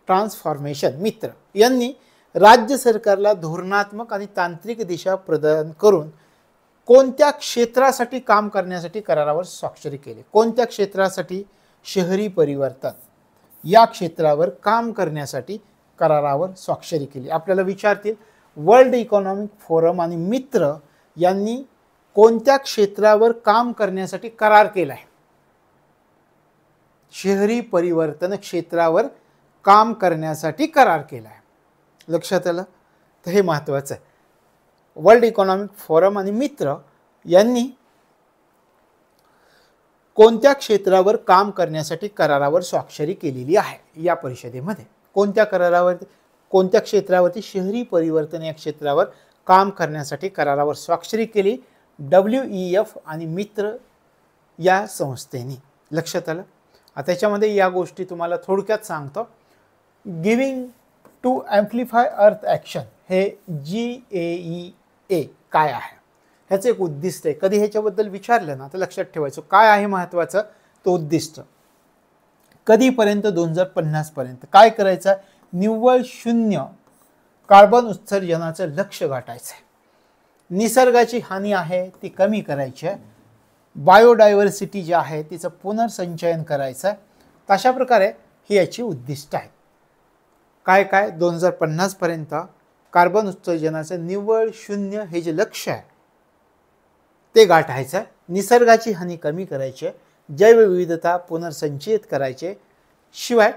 ट्रान्सफॉर्मेशन मित्र यांनी राज्य सरकारला धोरणात्मक आणि तांत्रिक दिशा प्रदान करून कोणत्या क्षेत्रासाठी काम करण्यासाठी करारावर स्वाक्षरी केली? कोणत्या क्षेत्रासाठी? शहरी परिवर्तन या क्षेत्रावर काम करण्यासाठी करारावर स्वाक्षरी केली. आपल्याला विचारतील वर्ल्ड इकॉनॉमिक फोरम आणि मित्र यांनी कोणत्या क्षेत्रावर काम करण्यासाठी करार केला आहे? शहरी परिवर्तन क्षेत्रावर काम करण्यासाठी करार केला आहे. लक्षात आलं? तर हे महत्त्वाचं आहे. वर्ल्ड इकॉनॉमिक फोरम आणि मित्र यांनी कोणत्या क्षेत्रावर काम करण्यासाठी करारावर स्वाक्षरी केलेली आहे या परिषदेमध्ये? कोणत्या करारावरती? कोणत्या क्षेत्रावरती? शहरी परिवर्तन या क्षेत्रावर काम करण्यासाठी करारावर स्वाक्षरी केली WEF आणि मित्र या संस्थेने. लक्षात आलं? आता त्याच्यामध्ये या गोष्टी तुम्हाला थोडक्यात सांगतो. गिव्हिंग टू ॲम्प्लिफाय अर्थ ॲक्शन हे GAEA काय आहे? ह्याचं एक उद्दिष्ट आहे. कधी ह्याच्याबद्दल विचारलं ना तर लक्षात ठेवायचं काय आहे महत्त्वाचं तो उद्दिष्ट. कधीपर्यंत? 2050 पर्यंत. काय करायचं? निव्वळ शून्य कार्बन उत्सर्जनाचं लक्ष्य गाठायचं आहे, निसर्गाची हानी आहे ती कमी करायची आहे, बायोडायव्हर्सिटी जी आहे तिचं पुनर्संचयन करायचं आहे. तशा प्रकारे ही याची उद्दिष्ट आहेत. काय काय 2050 पर्यंत कार्बन उत्सर्जनाचं निव्वळ शून्य हे जे लक्ष्य आहे ते गाठायचं आहे, निसर्गाची हानी कमी करायची आहे, जैवविविधता पुनर्संचयित करायचे. शिवाय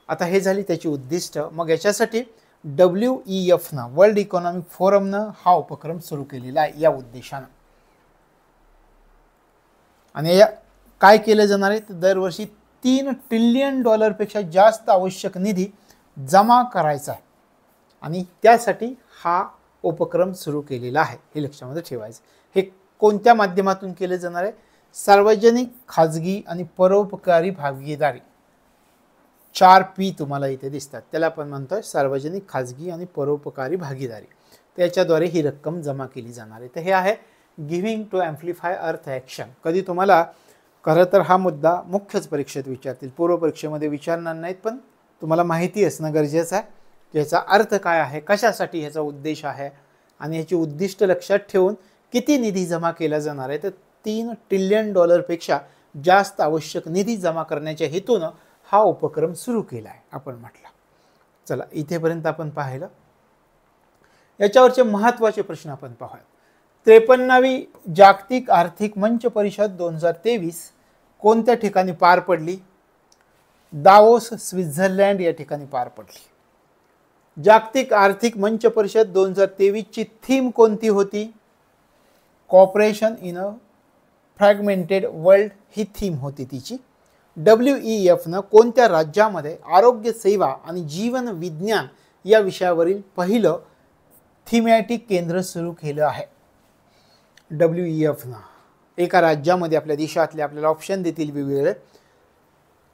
आता हे झाली त्याची उद्दिष्ट. मग याच्यासाठी WEFनं वर्ल्ड इकॉनॉमिक फोरमनं हा उपक्रम सुरू केलेला आहे या उद्देशानं. आणि या काय केलं जाणार आहे तर दरवर्षी $3 ट्रिलियन पेक्षा जास्त आवश्यक निधी जमा करायचा आहे आणि त्यासाठी हा उपक्रम सुरू केलेला आहे, हे लक्षामध्ये ठेवायचं. हे कोणत्या माध्यमातून केले जाणार आहे? सार्वजनिक, खाजगी आणि परोपकारी भागीदारी. 4P तुम्हाला इथे दिसतात, त्याला आपण म्हणतोय सार्वजनिक, खाजगी आणि परोपकारी भागीदारी. त्याच्याद्वारे ही रक्कम जमा केली जाणार आहे. तर हे आहे गिव्हिंग टू ॲम्प्लिफाय अर्थ ॲक्शन. कधी तुम्हाला खरं तर हा मुद्दा मुख्यच परीक्षेत विचारतील, पूर्व परीक्षेमध्ये विचारणार नाहीत, पण तुम्हाला माहिती असणं गरजेचं आहे की याचा अर्थ काय आहे, कशासाठी ह्याचा उद्देश आहे आणि ह्याची उद्दिष्ट लक्षात ठेवून किती निधी जमा केला जाणार आहे. तर $3 ट्रिलियन पेक्षा जास्त आवश्यक निधी जमा करण्याच्या हेतूनं हा उपक्रम सुरू केला आहे आपण म्हटलं. चला इथेपर्यंत आपण पाहिलं. याच्यावरचे महत्त्वाचे प्रश्न आपण पाहूया. 53वी जागतिक आर्थिक मंच परिषद 2023 कोणत्या ठिकाणी पार पडली? दावोस, स्वित्झर्लंड या ठिकाणी पार पडली. जागतिक आर्थिक मंच परिषद 2023 ची थीम कोणती होती? Cooperation in a fragmented world he theme होती तिची. WEFनं कोणत्या राज्यामध्ये आरोग्य सेवा आणि जीवन विज्ञान या विषयावरील पहिलं थीमॅटिक केंद्र सुरू केलं आहे? WEFनं एका राज्यामध्ये, आपल्या देशातले आपल्याला ऑप्शन देतील वेगवेगळे,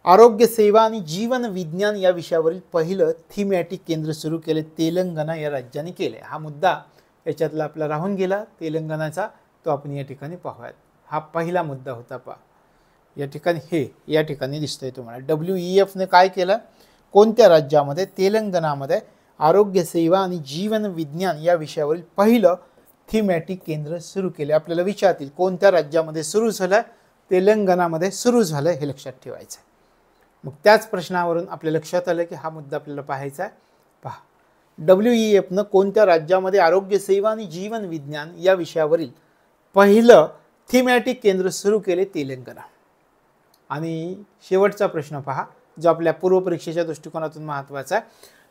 आरोग्य सेवा आणि जीवन विज्ञान या विषयावरील पहिलं थीमॅटिक केंद्र सुरू केले. तेलंगणा या राज्याने केले. हा मुद्दा याच्यातला आपला राहून गेला तेलंगणाचा, तो आपण या ठिकाणी पाहूयात. हा पहिला मुद्दा होता. पहा या ठिकाणी, हे या ठिकाणी दिसतंय तुम्हाला. WEFने काय केलं? कोणत्या राज्यामध्ये? तेलंगणामध्ये आरोग्य सेवा आणि जीवन विज्ञान या विषयावरील पहिलं थीमॅटिक केंद्र सुरू केले. आपल्याला विचारतील कोणत्या राज्यामध्ये सुरू झालं? तेलंगणामध्ये सुरू झालं, हे लक्षात ठेवायचं. मग त्याच प्रश्नावरून आपल्या लक्षात आलं की हा मुद्दा आपल्याला पाहायचा आहे. पहा, WEFनं कोणत्या राज्यामध्ये आरोग्य सेवा आणि जीवन विज्ञान या विषयावरील पहिलं थीमॅटिक केंद्र सुरू केले? तेलंगणा. आणि शेवटचा प्रश्न पहा, जो आपल्या पूर्व परीक्षेच्या दृष्टिकोनातून महत्त्वाचा आहे.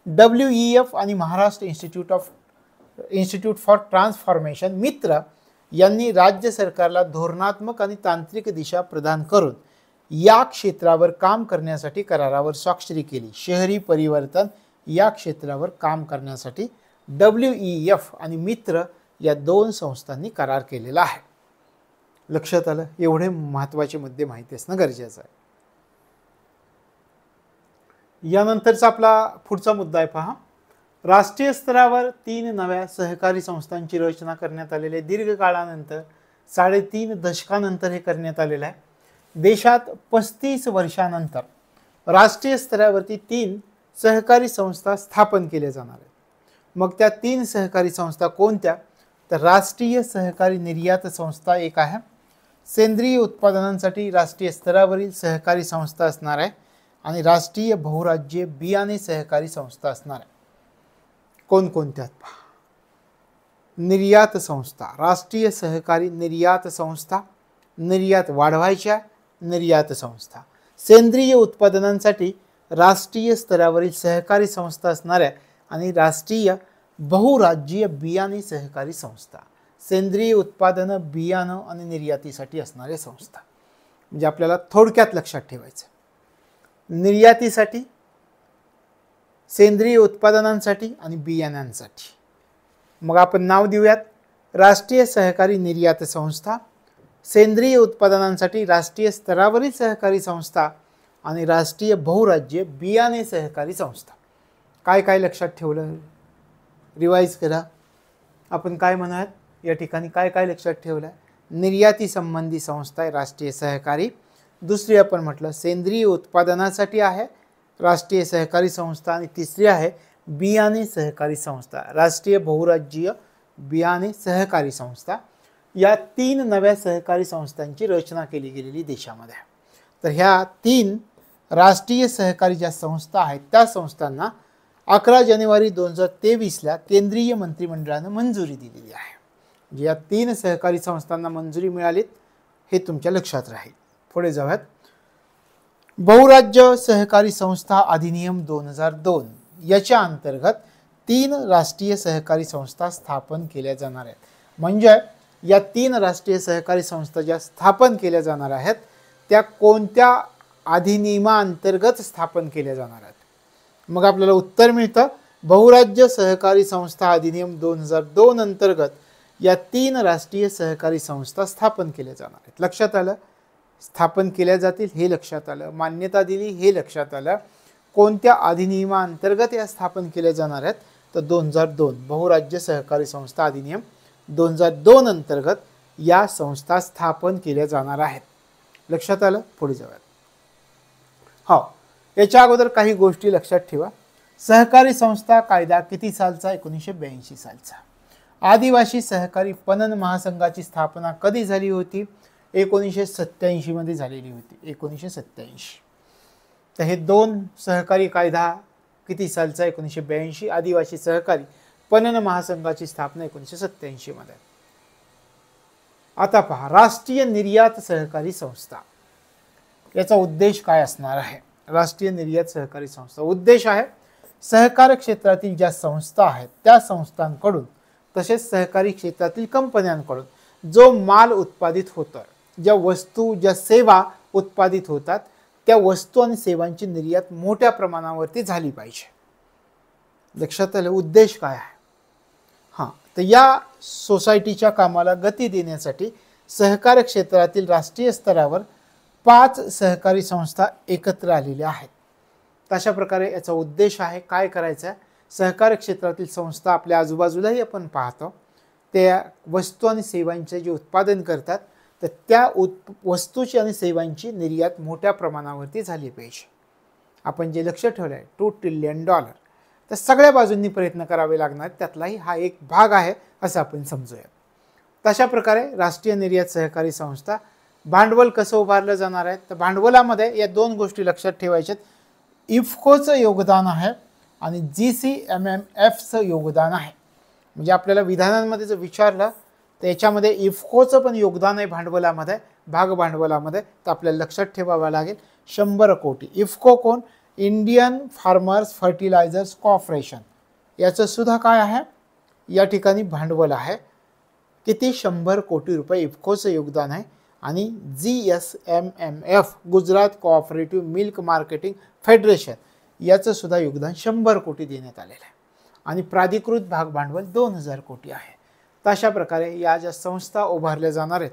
WEF आणि महाराष्ट्र इन्स्टिट्यूट फॉर ट्रान्सफॉर्मेशन मित्र यांनी राज्य सरकारला धोरणात्मक आणि तांत्रिक दिशा प्रदान करून या क्षेत्रावर काम करण्यासाठी करारावर स्वाक्षरी केली. शहरी परिवर्तन या क्षेत्रावर काम करण्यासाठी WEF आणि मित्र या दोन संस्थांनी करार केलेला आहे. लक्षात आलं? एवढे महत्त्वाचे मुद्दे माहिती असणं गरजेचं आहे. यानंतरचा आपला पुढचा मुद्दा आहे. पहा, राष्ट्रीय स्तरावर 3 नव्या सहकारी संस्थांची रचना करण्यात आलेली आहे. दीर्घ काळानंतर, 3.5 दशकानंतर हे करण्यात आलेलं आहे. देशात 35 वर्षानंतर राष्ट्रीय स्तरावरती 3 सहकारी संस्था स्थापन केल्या जाणार आहेत. मग त्या 3 सहकारी संस्था कोणत्या? तर राष्ट्रीय सहकारी निर्यात संस्था एक आहे, सेंद्रिय उत्पादनांसाठी राष्ट्रीय स्तरावरील सहकारी संस्था असणार आहे आणि राष्ट्रीय बहुराज्य बियाणे सहकारी संस्था असणार आहे. कोणकोणत्यात पहा. निर्यात संस्था, राष्ट्रीय सहकारी निर्यात संस्था, निर्यात वाढवायच्या निर्यात संस्था. सेंद्रिय उत्पादनांसाठी राष्ट्रीय स्तरावरील सहकारी संस्था असणाऱ्या आणि राष्ट्रीय बहुराज्यीय बियाणे सहकारी संस्था. सेंद्रिय उत्पादनं, बियाणं आणि निर्यातीसाठी असणाऱ्या संस्था. म्हणजे आपल्याला थोडक्यात लक्षात ठेवायचं, निर्यातीसाठी, सेंद्रिय उत्पादनांसाठी आणि बियाण्यांसाठी. मग आपण नाव देऊयात, राष्ट्रीय सहकारी निर्यात संस्था, सेंद्रिय उत्पादनांसाठी राष्ट्रीय स्तरावरील सहकारी संस्था आणि राष्ट्रीय बहुराज्य बियाणे सहकारी संस्था. काय काय लक्षात ठेवलं? रिवाइज करा. आपण काय म्हणूयात या ठिकाणी, काय काय लक्षात ठेवलं? निर्याती संबंधी संस्था आहे राष्ट्रीय सहकारी. दुसरी आपण म्हटलं सेंद्रिय उत्पादनासाठी आहे राष्ट्रीय सहकारी संस्था आणि तिसरी आहे बियाणे सहकारी संस्था, राष्ट्रीय बहुराज्यीय बियाणे सहकारी संस्था, या 3 नव्या सहकारी संस्थांची रचना केली गेलेली देशामध्ये. तर ह्या 3 राष्ट्रीय सहकारी ज्या संस्था आहेत त्या संस्थांना 11 जानेवारी 2023ला केंद्रीय मंत्रिमंडळाने मंजुरी दिलेली आहे. म्हणजे या 3 सहकारी संस्थांना मंजुरी मिळालीत हे तुमच्या लक्षात राहील. पुढे जाऊयात. बहुराज्य सहकारी संस्था अधिनियम 2002 याच्या अंतर्गत 3 राष्ट्रीय सहकारी संस्था स्थापन केल्या जाणार आहेत. म्हणजे या 3 राष्ट्रीय सहकारी संस्था ज्या स्थापन केल्या जाणार आहेत त्या कोणत्या अधिनियमाअंतर्गत स्थापन केल्या जाणार आहेत? मग आपल्याला उत्तर मिळतं बहुराज्य सहकारी संस्था अधिनियम 2002 अंतर्गत या 3 राष्ट्रीय सहकारी संस्था स्थापन केल्या जाणार आहेत. लक्षात आलं? स्थापन केल्या जातील हे लक्षात आलं, मान्यता दिली हे लक्षात आलं. कोणत्या अधिनियमाअंतर्गत या स्थापन केल्या जाणार आहेत? तर 2002 बहुराज्य सहकारी संस्था अधिनियम 2002 अंतर्गत या संस्था स्थापन केल्या जाणार आहेत. लक्षात आलं? पुढे जाऊयात. हो, याच्या अगोदर काही गोष्टी लक्षात ठेवा. सहकारी संस्था कायदा किती सालचा? 1982 सालचा. आदिवासी सहकारी पणन महासंघाची स्थापना कधी झाली होती? 1987 मध्ये झालेली होती. 1987. तर हे 2 सहकारी कायदा किती सालचा? 1982. आदिवासी सहकारी पणन महासंघाची स्थापना 1987 मध्ये. आता पहा, राष्ट्रीय निर्यात सहकारी संस्था याचा उद्देश काय असणार आहे? राष्ट्रीय निर्यात सहकारी संस्था उद्देश आहे सहकारी क्षेत्रातील ज्या संस्था आहेत त्या संस्थांकडून तसेच सहकारी क्षेत्रातील कंपन्यांकडून जो माल उत्पादित होतो, ज्या वस्तू ज्या सेवा उत्पादित होतात त्या वस्तू आणि सेवांची निर्यात मोठ्या प्रमाणावरती झाली पाहिजे. लक्षात आलं? उद्देश काय आहे? हां, तर या सोसायटीच्या कामाला गती देण्यासाठी सहकारी क्षेत्रातील राष्ट्रीय स्तरावर 5 सहकारी संस्था एकत्र आलेल्या आहेत. तशा प्रकारे याचा उद्देश आहे काय करायचा आहे? सहकारी क्षेत्रातील संस्था आपल्या आजूबाजूलाही आपण पाहतो त्या वस्तू आणि सेवांचे जे उत्पादन करतात तर त्या वस्तूची आणि सेवांची निर्यात मोठ्या प्रमाणावरती झाली पाहिजे. आपण जे लक्ष ठेवलं आहे $2 ट्रिलियन, तर सगळ्या बाजूंनी प्रयत्न करावे लागणार, त्यातलाही हा एक भाग आहे असं आपण समजूया. तशा प्रकारे राष्ट्रीय निर्यात सहकारी संस्था भांडवल कसं उभारलं जाणार आहे? तर भांडवलामध्ये या 2 गोष्टी लक्षात ठेवायच्यात. इफ्कोचं योगदान आहे आणि GCMMFचं योगदान आहे. म्हणजे आपल्याला विधानांमध्ये जर विचारलं तर याच्यामध्ये इफ्कोचं पण योगदान आहे भांडवलामध्ये, भाग भांडवलामध्ये. तर आपल्याला लक्षात ठेवावं लागेल 100 कोटी. इफ्को कोण? Indian Farmers Fertilisers Corporation. याचं सुद्धा काय आहे या ठिकाणी? भांडवल आहे. किती? 100 कोटी रुपये इफ्कोचं योगदान आहे. आणि GSMMF Gujarat cooperative milk marketing federation याचं सुद्धा योगदान 100 कोटी देण्यात आलेलं आहे. आणि प्राधिकृत भाग भांडवल 2000 कोटी आहे. तशा प्रकारे या ज्या संस्था उभारल्या जाणार आहेत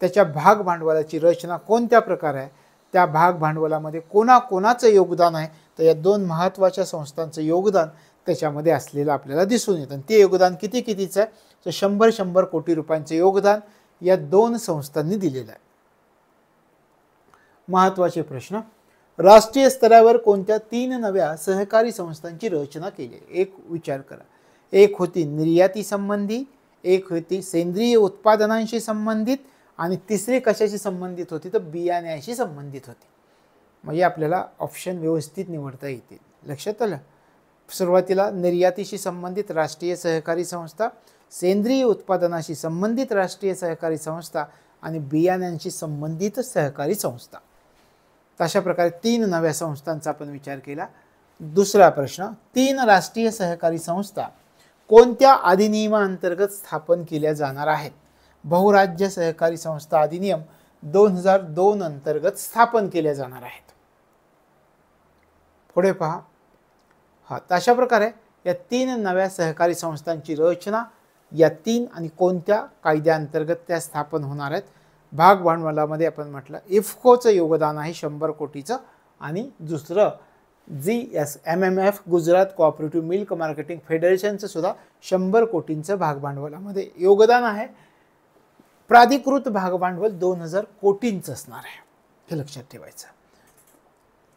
त्याच्या भाग भांडवलाची रचना कोणत्या प्रकारे आहे, त्या भाग भांडवलामध्ये कोणाकोणाचं योगदान आहे, तर या 2 महत्त्वाच्या संस्थांचं योगदान त्याच्यामध्ये असलेलं आपल्याला दिसून येतं. ते योगदान कितीचं आहे? तर 100 कोटी रुपयांचं योगदान या 2 संस्थांनी दिलेलं आहे. महत्त्वाचे प्रश्न. राष्ट्रीय स्तरावर कोणत्या 3 नव्या सहकारी संस्थांची रचना केली? एक विचार करा. एक होती निर्याती संबंधी, एक होती सेंद्रिय उत्पादनांशी संबंधित आणि तिसरी कशाशी संबंधित होती? तर बियाण्याशी संबंधित होती. म्हणजे आपल्याला ऑप्शन व्यवस्थित निवडता येतील. लक्षात आलं? सुरुवातीला निर्यातीशी संबंधित राष्ट्रीय सहकारी संस्था, सेंद्रिय उत्पादनाशी संबंधित राष्ट्रीय सहकारी संस्था आणि बियाण्यांशी संबंधित सहकारी संस्था. अशा प्रकारे 3 नव्या संस्थांचा आपण विचार केला. दुसरा प्रश्न. 3 राष्ट्रीय सहकारी संस्था कोणत्या अधिनियमाअंतर्गत स्थापन केल्या जाणार आहेत? बहुराज्य सहकारी संस्था अधिनियम 2002 अंतर्गत स्थापन केल्या जाणार आहेत. पुढे पहा. अशा प्रकारे या 3 नव्या सहकारी संस्थांची रचना या 3 आणि कोणत्या कायद्याअंतर्गत त्या स्थापन होणार आहेत? भाग भांडवलामध्ये आपण म्हटलं इफ्कोचं योगदान आहे 100 कोटीचं आणि दुसरं GSMMF Gujarat cooperative milk marketing फेडरेशनचं सुद्धा 100 कोटींचं भाग भांडवलामध्ये योगदान आहे. प्राधिकृत भाग भांडवल 2000 कोटींचं असणार आहे, हे लक्षात ठेवायचं.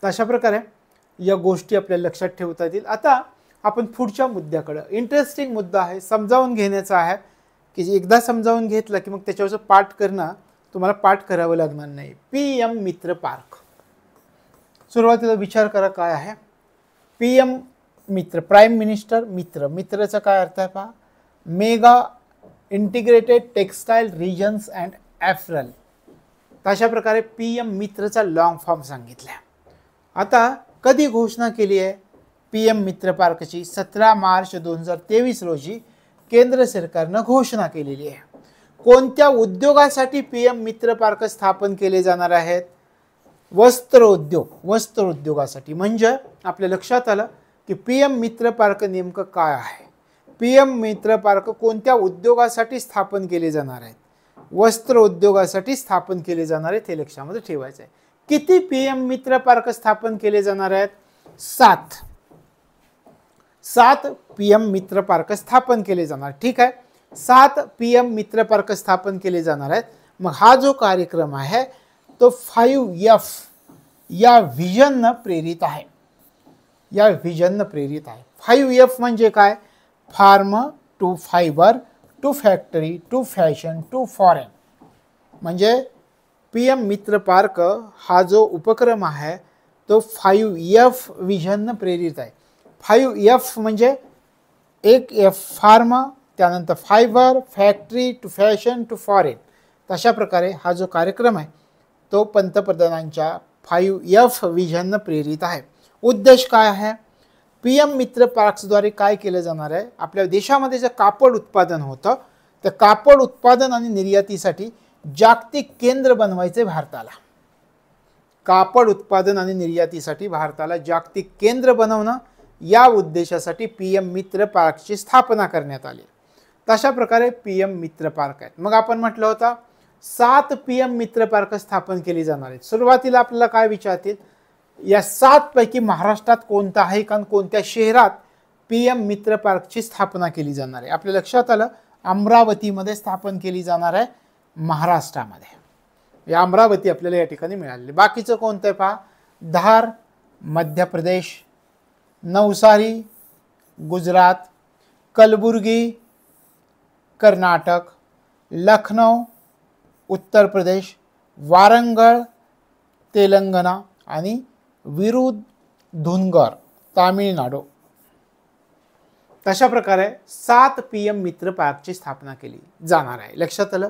अशा प्रकारे या गोष्टी आपल्याला लक्षात ठेवता येतील. आता आपण पुढच्या मुद्द्याकडे, इंटरेस्टिंग मुद्दा आहे, समजावून घेण्याचा आहे की एकदा समजावून घेतलं की मग त्याच्यावरचं पाठ करणं तुम्हाला पाठ करावं लागणार नाही. PM मित्र पार्क. सुरुवातीला विचार करा काय आहे PM मित्र. प्राईम मिनिस्टर मित्र. मित्रचा काय अर्थ आहे पहा, mega integrated textile regions and apparel. तशा प्रकारे PM मित्रचा लॉंग फॉर्म सांगितला. आता कधी घोषणा केली आहे PM मित्र पार्कची? 17 मार्च 2023 रोजी केंद्र सरकारनं घोषणा केलेली आहे. कोणत्या उद्योगासाठी PM मित्र पार्क स्थापन केले जाणार आहेत? वस्त्रोद्योग. वस्त्रोद्योगासाठी. म्हणजे आपल्या लक्षात आलं की PM मित्र पार्क नेमकं काय आहे. PM मित्र पार्क कोणत्या उद्योगासाठी स्थापन केले जाणार आहेत? वस्त्र उद्योगासाठी स्थापन केले जाणार आहेत, हे लक्षामध्ये ठेवायचं आहे. किती PM मित्र पार्क स्थापन केले जाणार आहेत? 7 PM मित्र पार्क स्थापन केले जाणार. ठीक आहे, 7 PM मित्र पार्क स्थापन केले जाणार आहेत. मग हा जो कार्यक्रम आहे तो 5F या व्हिजननं प्रेरित आहे. या व्हिजननं प्रेरित आहे. 5F म्हणजे काय? Farm to fibre to factory to fashion to foreign. म्हणजे PM मित्र पार्क हा जो उपक्रम आहे तो 5F व्हिजननं प्रेरित आहे. 5F म्हणजे एक F फार्म, त्यानंतर fibre, factory to fashion to foreign. तशा प्रकारे हा जो कार्यक्रम आहे तो पंतप्रधानांच्या 5F व्हिजननं प्रेरित आहे. उद्देश काय आहे? PM मित्र पार्क्सद्वारे काय केलं जाणार आहे? आपल्या देशामध्ये जे कापड उत्पादन होतं त्या कापड उत्पादन आणि निर्यातीसाठी जागतिक केंद्र बनवायचे भारताला. कापड उत्पादन आणि निर्यातीसाठी भारताला जागतिक केंद्र बनवणं या उद्देशासाठी PM मित्र पार्कची स्थापना करण्यात आली. तशा प्रकारे PM मित्र पार्क आहेत. मग आपण म्हटलं होतं 7 PM मित्र पार्क स्थापन केली जाणार आहेत. सुरुवातीला आपल्याला काय विचारतील, या 7 पैकी महाराष्ट्रात कोणतं आहे का, कोणत्या शहरात PM मित्र पार्कची स्थापना केली जाणार आहे? आपल्या लक्षात आलं अमरावतीमध्ये स्थापन केली जाणार आहे, महाराष्ट्रामध्ये. या अमरावती आपल्याला या ठिकाणी मिळालेली. बाकीचं कोणतं आहे पहा, धार मध्य प्रदेश, नवसारी गुजरात, कलबुर्गी कर्नाटक, लखनौ उत्तर प्रदेश, वारंगळ तेलंगणा आणि विरुधुनगर तामिळनाडू. तशा प्रकारे 7 PM मित्र पार्कची स्थापना केली जाणार आहे. लक्षात आलं.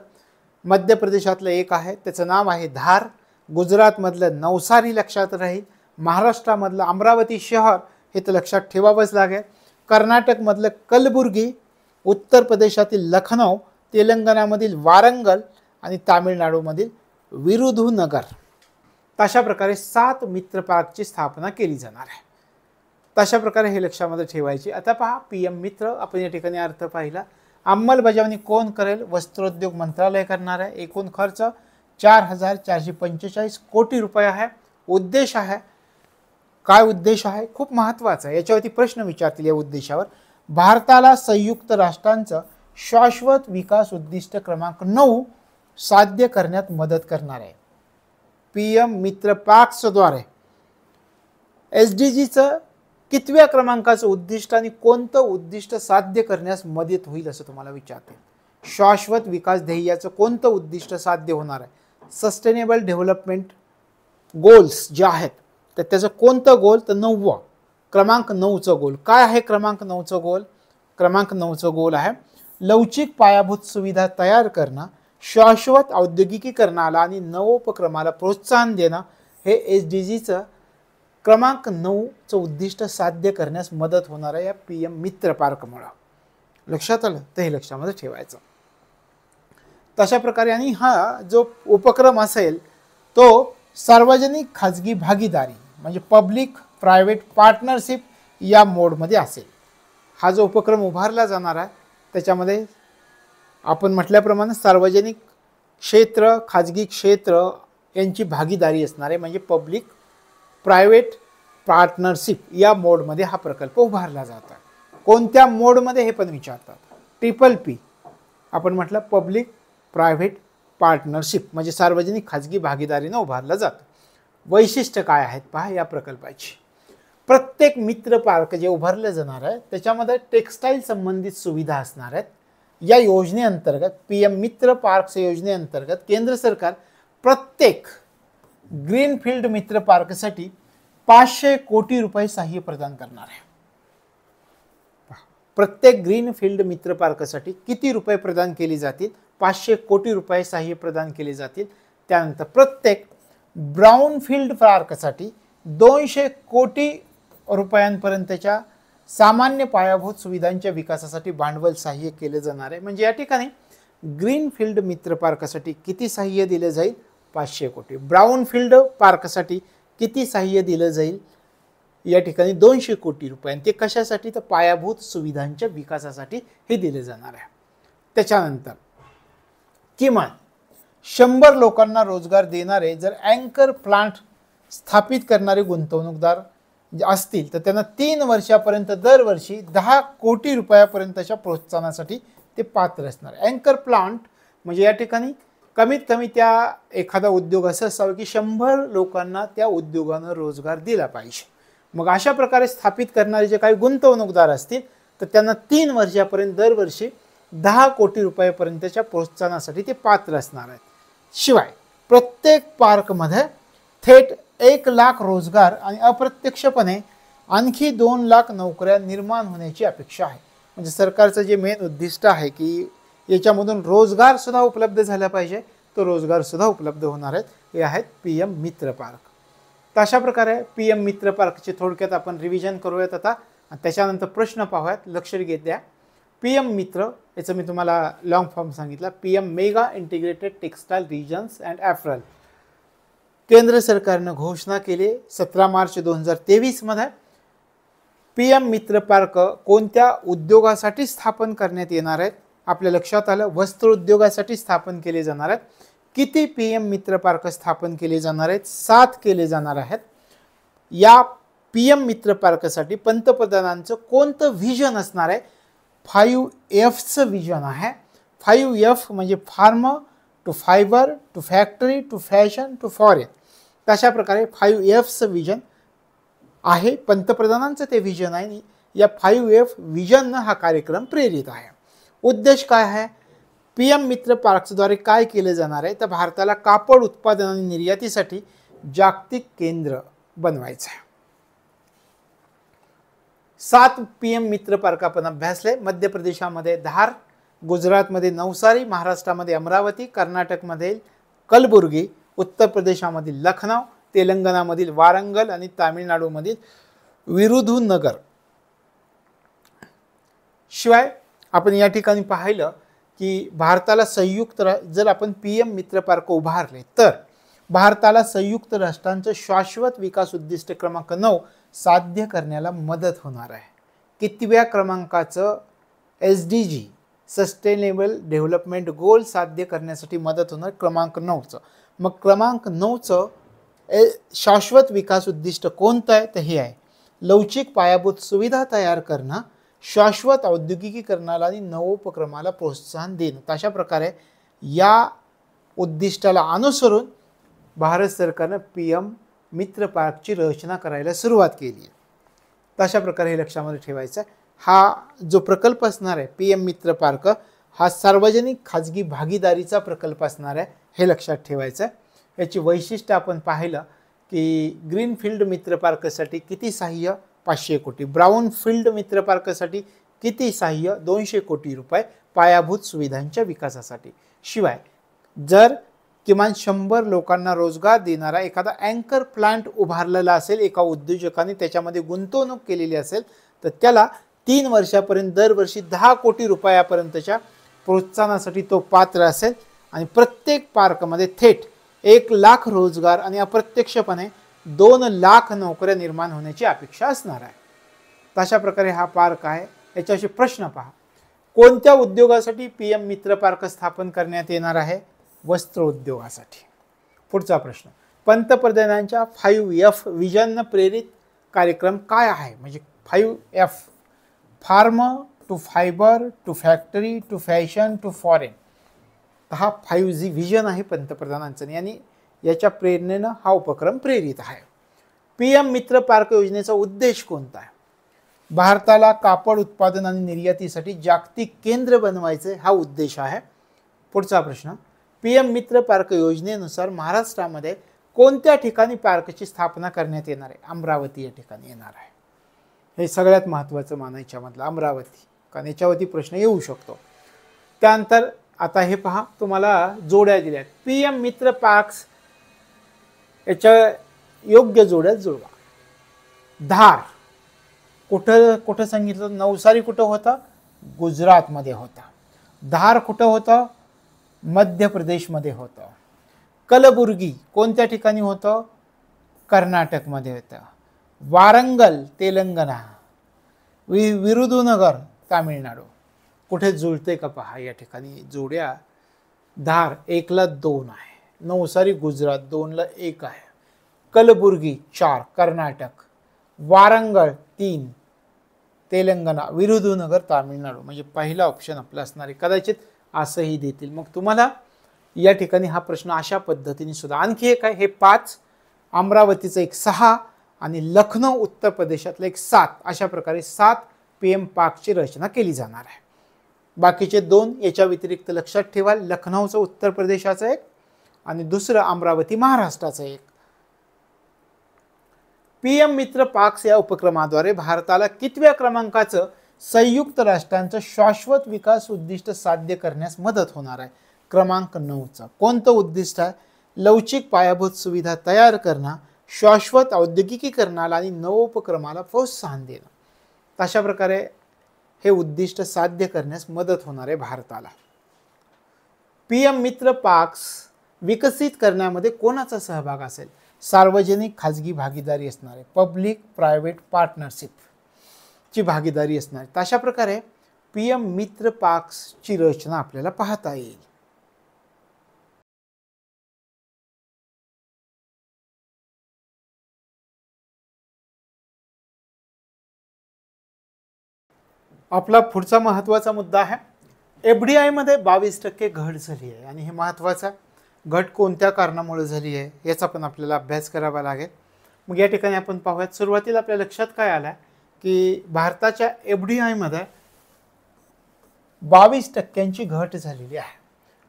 मध्य प्रदेशातलं एक आहे त्याचं नाव आहे धार, गुजरातमधलं नवसारी लक्षात राहील, महाराष्ट्रामधलं अमरावती शहर हे तर लक्षात ठेवावंच लागेल, कर्नाटकमधलं कलबुर्गी, उत्तर प्रदेशातील लखनौ, तेलंगणामधील वारंगल आणि तामिळनाडूमधील विरुधुनगर. तशा प्रकारे 7 मित्र पार्कची स्थापना केली जाणार आहे. तशा प्रकारे हे लक्षामध्ये ठेवायची. आता पहा PM मित्र आपण या ठिकाणी अर्थ पाहिला. अंमलबजावणी कोण करेल? वस्त्रोद्योग मंत्रालय करणार आहे. एकूण खर्च 4,445 कोटी रुपये आहे. उद्देश आहे काय? उद्देश आहे खूप महत्त्वाचा आहे, याच्यावरती प्रश्न विचारतील. या उद्देशावर भारताला संयुक्त राष्ट्रांचं शाश्वत विकास उद्दिष्ट क्रमांक 9 साध्य करण्यात मदत करणार आहे. PM मित्र पार्क्सद्वारे SDGचं कितव्या क्रमांकाचं उद्दिष्ट आणि कोणतं उद्दिष्ट साध्य करण्यास मदत होईल असं तुम्हाला विचारते. शाश्वत विकास ध्येयाचं कोणतं उद्दिष्ट साध्य होणार आहे? सस्टेनेबल डेव्हलपमेंट गोल्स जे आहेत तर त्याचं कोणतं गोल? तर 9 क्रमांक 9चं गोल. काय आहे क्रमांक 9चं गोल? क्रमांक 9चं गोल आहे लवचिक पायाभूत सुविधा तयार करणं, शाश्वत औद्योगिकीकरणाला आणि नवोपक्रमाला प्रोत्साहन देणं. हे SDGचं क्रमांक 9चं उद्दिष्ट साध्य करण्यास मदत होणार आहे या PM मित्र पार्कमुळे. लक्षात आलं तर हे लक्षामध्ये ठेवायचं. तशा प्रकारे आणि हा जो उपक्रम असेल तो सार्वजनिक खाजगी भागीदारी म्हणजे पब्लिक प्रायव्हेट पार्टनरशिप या मोडमध्ये असेल. हा जो उपक्रम उभारला जाणार आहे त्याच्यामध्ये आपण म्हटल्याप्रमाणे सार्वजनिक क्षेत्र खाजगी क्षेत्र यांची भागीदारी असणार आहे. म्हणजे पब्लिक प्रायव्हेट पार्टनरशिप या मोडमध्ये हा प्रकल्प उभारला जातो. कोणत्या मोडमध्ये हे पण विचारतात. PPP आपण म्हटलं पब्लिक प्रायव्हेट पार्टनरशिप म्हणजे सार्वजनिक खाजगी भागीदारीनं उभारला जातो. वैशिष्ट्य काय आहेत पहा या प्रकल्पाची. प्रत्येक मित्र पार्क जे उभारलं जाणार आहे त्याच्यामध्ये टेक्स्टाईल संबंधित सुविधा असणार आहेत. या योजनेअंतर्गत PM मित्र पार्क्स योजनेअंतर्गत केंद्र सरकार प्रत्येक ग्रीनफील्ड मित्र पार्कसाठी 500 कोटी रुपये सहाय्य प्रदान करणार आहे. प्रत्येक ग्रीनफील्ड मित्र पार्कसाठी किती रुपये प्रदान केले जातील? 500 कोटी रुपये सहाय्य प्रदान केले जातील. त्यानंतर प्रत्येक ब्राउनफील्ड पार्कसाठी 200 कोटी रुपयांपर्यंतच्या सामान्य पायाभूत सुविधांच्या विकासासाठी भांडवल सहाय्य केले जाणार आहे. म्हणजे या ठिकाणी ग्रीनफील्ड मित्र पार्कसाठी किती सहाय्य दिले जाईल? 500 कोटी. ब्राउनफील्ड पार्कसाठी किती सहाय्य दिलं जाईल? या ठिकाणी 200 कोटी रुपये. ते कशासाठी? तर पायाभूत सुविधांच्या विकासासाठी हे दिले जाणार आहे. त्याच्यानंतर किमान 100 लोकांना रोजगार देणारे जर अँकर प्लांट स्थापित करणारे गुंतवणूकदार असतील तर त्यांना 3 वर्षापर्यंत दरवर्षी 10 कोटी रुपयापर्यंतच्या प्रोत्साहनासाठी ते पात्र असणार. अँकर प्लांट म्हणजे या ठिकाणी कमीत कमी त्या एखादा उद्योग असं असावा की 100 लोकांना त्या उद्योगानं रोजगार दिला पाहिजे. मग अशा प्रकारे स्थापित करणारे जे काही गुंतवणूकदार असतील तर त्यांना 3 वर्षापर्यंत दरवर्षी 10 कोटी रुपयापर्यंतच्या प्रोत्साहनासाठी ते पात्र असणार आहेत. शिवाय प्रत्येक पार्कमध्ये थेट 1 लाख रोजगार आणि अप्रत्यक्षपणे आणखी 2 लाख नोकऱ्या निर्माण होण्याची अपेक्षा आहे. म्हणजे सरकारचं जे मेन उद्दिष्ट आहे की याच्यामधून रोजगार सुद्धा उपलब्ध झाला पाहिजे, तो रोजगार सुद्धा उपलब्ध होणार आहेत. हे आहेत PM मित्र पार्क. तर अशा प्रकारे PM मित्र पार्कचे थोडक्यात आपण रिव्हिजन करूयात आता. त्याच्यानंतर प्रश्न पाहूयात. लक्ष द्या. PM मित्र याचं मी तुम्हाला लॉंग फॉर्म सांगितला. PM mega integrated textile regions and apparel. केंद्र सरकारनं घोषणा केली 17 मार्च 2023 मध्ये. PM मित्र पार्क कोणत्या उद्योगासाठी स्थापन करण्यात येणार आहेत? आपल्या लक्षात आलं, वस्त्र उद्योगासाठी स्थापन केले जाणार आहेत. किती PM मित्र पार्क स्थापन केले जाणार आहेत? 7 केले जाणार आहेत. या PM मित्र पार्कसाठी पंतप्रधानांचं कोणतं व्हिजन असणार आहे? 5Fचं व्हिजन आहे. 5F म्हणजे farm to fibre to factory to fashion to foreign. तशा प्रकारे 5Fचं व्हिजन आहे. पंतप्रधानांचं ते व्हिजन आहे. या 5F व्हिजननं हा कार्यक्रम प्रेरित आहे. उद्देश काय आहे? PM मित्र पार्क्सद्वारे काय केले जाणार आहे? तर भारताला कापड उत्पादन आणि निर्यातीसाठी जागतिक केंद्र बनवायचं आहे. 7 PM मित्र पार्क आपण अभ्यासले. मध्य प्रदेशामध्ये धार, गुजरातमध्ये नवसारी, महाराष्ट्रामध्ये अमरावती, कर्नाटकमध्ये कलबुर्गी, उत्तर प्रदेशामधील लखनौ, तेलंगणामधील वारंगल आणि तामिळनाडूमधील विरुधुनगर. शिवाय आपण या ठिकाणी पाहिलं की भारताला संयुक्त जर आपण PM मित्र पार्क उभारले तर भारताला संयुक्त राष्ट्रांचं शाश्वत विकास उद्दिष्ट क्रमांक 9 साध्य करण्याला मदत होणार आहे. कितव्या क्रमांकाचं SDG सस्टेनेबल डेव्हलपमेंट गोल साध्य करण्यासाठी मदत होणार? क्रमांक 9चं. मग क्रमांक 9चं शाश्वत विकास उद्दिष्ट कोणतं आहे? तर हे आहे लवचिक पायाभूत सुविधा तयार करणं, शाश्वत औद्योगिकीकरणाला आणि नवोपक्रमाला प्रोत्साहन देणं. तशा प्रकारे या उद्दिष्टाला अनुसरून भारत सरकारनं PM मित्र पार्कची रचना करायला सुरुवात केली आहे. तशा प्रकारे हे लक्षामध्ये ठेवायचं आहे. हा जो प्रकल्प असणार आहे PM मित्र पार्क हा सार्वजनिक खाजगी भागीदारीचा प्रकल्प असणार आहे, हे लक्षात ठेवायचं आहे. याची वैशिष्ट्य आपण पाहिलं की ग्रीनफील्ड मित्र पार्कसाठी किती सहाय्य? 500 कोटी. ब्राउनफील्ड मित्र पार्कसाठी किती सहाय्य? 200 कोटी रुपये पायाभूत सुविधांच्या विकासासाठी. शिवाय जर किमान 100 लोकांना रोजगार देणारा एखादा अँकर प्लांट उभारलेला असेल एका उद्योजकाने, त्याच्यामध्ये गुंतवणूक केलेली असेल तर त्याला 3 वर्षापर्यंत दरवर्षी 10 कोटी रुपयापर्यंतच्या प्रोत्साहनासाठी तो पात्र असेल. आणि प्रत्येक पार्कमध्ये थेट 1 लाख रोजगार आणि अप्रत्यक्षपणे 2 लाख नोकऱ्या निर्माण होण्याची अपेक्षा असणार आहे. तशा प्रकारे हा पार्क आहे. याच्याशी प्रश्न पहा. कोणत्या उद्योगासाठी PM मित्र पार्क स्थापन करण्यात येणार आहे? वस्त्र उद्योगासाठी. पुढचा प्रश्न. पंतप्रधानांच्या 5F व्हिजननं प्रेरित कार्यक्रम काय आहे? म्हणजे 5F farm to fibre to factory to fashion to foreign. हा 5G व्हिजन आहे पंतप्रधानांचं आणि याच्या प्रेरणेनं हा उपक्रम प्रेरित आहे. PM मित्र पार्क योजनेचा उद्देश कोणता आहे? भारताला कापड उत्पादन आणि निर्यातीसाठी जागतिक केंद्र बनवायचे हा उद्देश आहे. पुढचा प्रश्न, PM मित्र पार्क योजनेनुसार महाराष्ट्रामध्ये कोणत्या ठिकाणी पार्कची स्थापना करण्यात येणार आहे? अमरावती या ठिकाणी येणार आहे. हे सगळ्यात महत्त्वाचं मानायच्या मधलं अमरावती, कारण याच्यावरती प्रश्न येऊ शकतो. त्यानंतर आता हे पहा, तुम्हाला जोड्या दिल्यात. PM मित्र पार्क्स याच्या योग्य जोड्यात जुळवा. धार कुठं सांगितलं? नवसारी कुठं होता? गुजरातमध्ये होता. धार कुठं होतं? मध्य प्रदेशमध्ये होतं. कलबुर्गी कोणत्या ठिकाणी होतं? कर्नाटकमध्ये होतं. वारंगल तेलंगणा, विरुधुनगर तामिळनाडू. कुठे जुळते का पहा या ठिकाणी जोड्या. धार 1ला 2 आहे, नवसारी गुजरात 2ला 1 आहे, कलबुर्गी 4 कर्नाटक, वारंगळ 3 तेलंगणा, विरुधुनगर तामिळनाडू. म्हणजे पहिला ऑप्शन आपला असणार आहे. कदाचित असंही देतील. मग तुम्हाला या ठिकाणी हा प्रश्न अशा पद्धतीने सुद्धा. आणखी एक आहे, हे 5, अमरावतीचं एक 6 आणि लखनौ उत्तर प्रदेशातलं एक 7, अशा प्रकारे 7 PM पार्कची रचना केली जाणार आहे. बाकीचे 2 याच्या व्यतिरिक्त लक्षात ठेवा. लखनौचं उत्तर प्रदेशाचं एक आणि दुसरं अमरावती महाराष्ट्राचं एक. PM मित्र पार्क्स या उपक्रमाद्वारे भारताला कितव्या क्रमांकाचं संयुक्त राष्ट्रांचं शाश्वत विकास उद्दिष्ट साध्य करण्यास मदत होणार आहे? क्रमांक 9चं. कोणतं उद्दिष्ट आहे? लवचिक पायाभूत सुविधा तयार करणं, शाश्वत औद्योगिकीकरणाला आणि नवोपक्रमाला प्रोत्साहन देणं. अशा प्रकारे हे उद्दिष्ट साध्य करण्यास मदत होणार आहे भारताला. PM मित्र पार्क्स विकसित करण्यामध्ये कोणाचा सहभाग असेल? सार्वजनिक खाजगी भागीदारी असणार आहे, पब्लिक प्रायव्हेट पार्टनरशिपची भागीदारी असणार आहे. अशा प्रकारे PM मित्र पार्क्सची रचना आपल्याला पाहता येईल. आपला पुढचा महत्त्वाचा मुद्दा आहे, FDI मध्ये 22% घट झाली आहे. आणि हे महत्त्वाचा घट कोणत्या कारणामुळे झाली आहे याचा पण आपल्याला अभ्यास करावा लागेल. मग या ठिकाणी आपण पाहूयात. सुरुवातीला आपल्या लक्षात काय आलं की भारताच्या FDI मध्ये 22% घट झालेली आहे.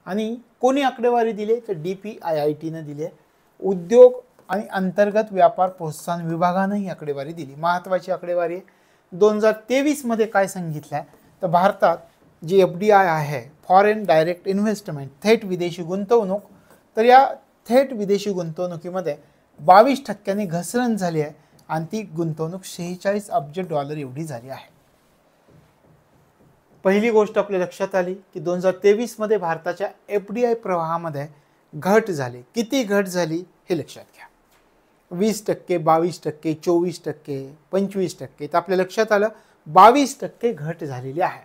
आणि कोणी आकडेवारी दिली? तर DPIITनं दिली आहे. उद्योग आणि अंतर्गत व्यापार प्रोत्साहन विभागानं ही आकडेवारी दिली. महत्त्वाची आकडेवारी आहे. 2023 मध्ये काय सांगितलं आहे तर भारतात जी FDI आहे, फॉरेन डायरेक्ट इन्व्हेस्टमेंट, थेट विदेशी गुंतवणूक, तर या थेट विदेशी गुंतवणुकीमध्ये 22% घसरण झाली आहे आणि ती गुंतवणूक $46 अब्ज एवढी झाली आहे. पहिली गोष्ट आपल्या लक्षात आली की 2023 मध्ये भारताच्या FDI प्रवाहामध्ये घट झाली. किती घट झाली हे लक्षात घ्या. 20%, 22%, 24%, 25%. तर आपल्या लक्षात आलं 22% घट झालेली आहे.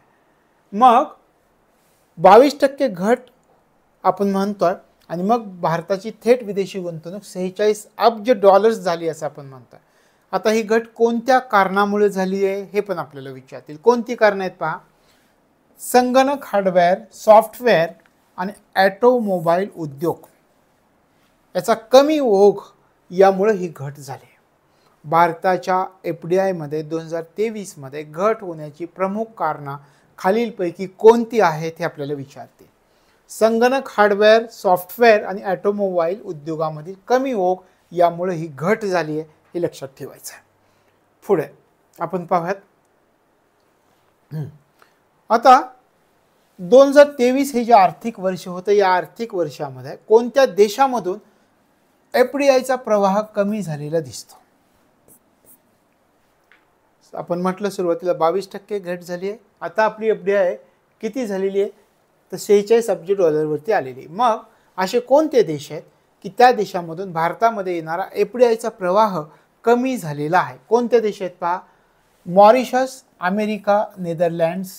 मग 22% घट आपण म्हणतोय आणि मग भारताची थेट विदेशी गुंतवणूक $46 अब्ज झाली असं आपण म्हणतोय. आता ही घट कोणत्या कारणामुळे झाली आहे हे पण आपल्याला विचारतील. कोणती कारणं आहेत पहा. संगणक हार्डवेअर, सॉफ्टवेअर आणि ऑटोमोबाईल उद्योग याचा कमी ओघ यामुळे ही घट झाली. भारताच्या FDI मध्ये 2023 मध्ये घट होण्याची प्रमुख कारणं खालीलपैकी कोणती आहेत हे आपल्याला विचारते. संगणक हार्डवेअर, सॉफ्टवेअर आणि ऑटोमोबाईल उद्योगामधील कमी ओघ यामुळे ही घट झाली आहे हे लक्षात ठेवायचं आहे. पुढे आपण पाहूयात. आता 2023 हे जे आर्थिक वर्ष होतं, या आर्थिक वर्षामध्ये कोणत्या देशामधून FDIचा प्रवाह कमी झालेला दिसतो? आपण म्हटलं सुरुवातीला 22% घट झाली आहे. आता आपली FDI किती झालेली आहे तर $46 अब्ज वरती आलेली. मग असे कोणते देश आहेत की त्या देशामधून भारतामध्ये येणारा FDIचा प्रवाह कमी झालेला आहे? कोणते देश आहेत पहा. Mauritius, America, Netherlands,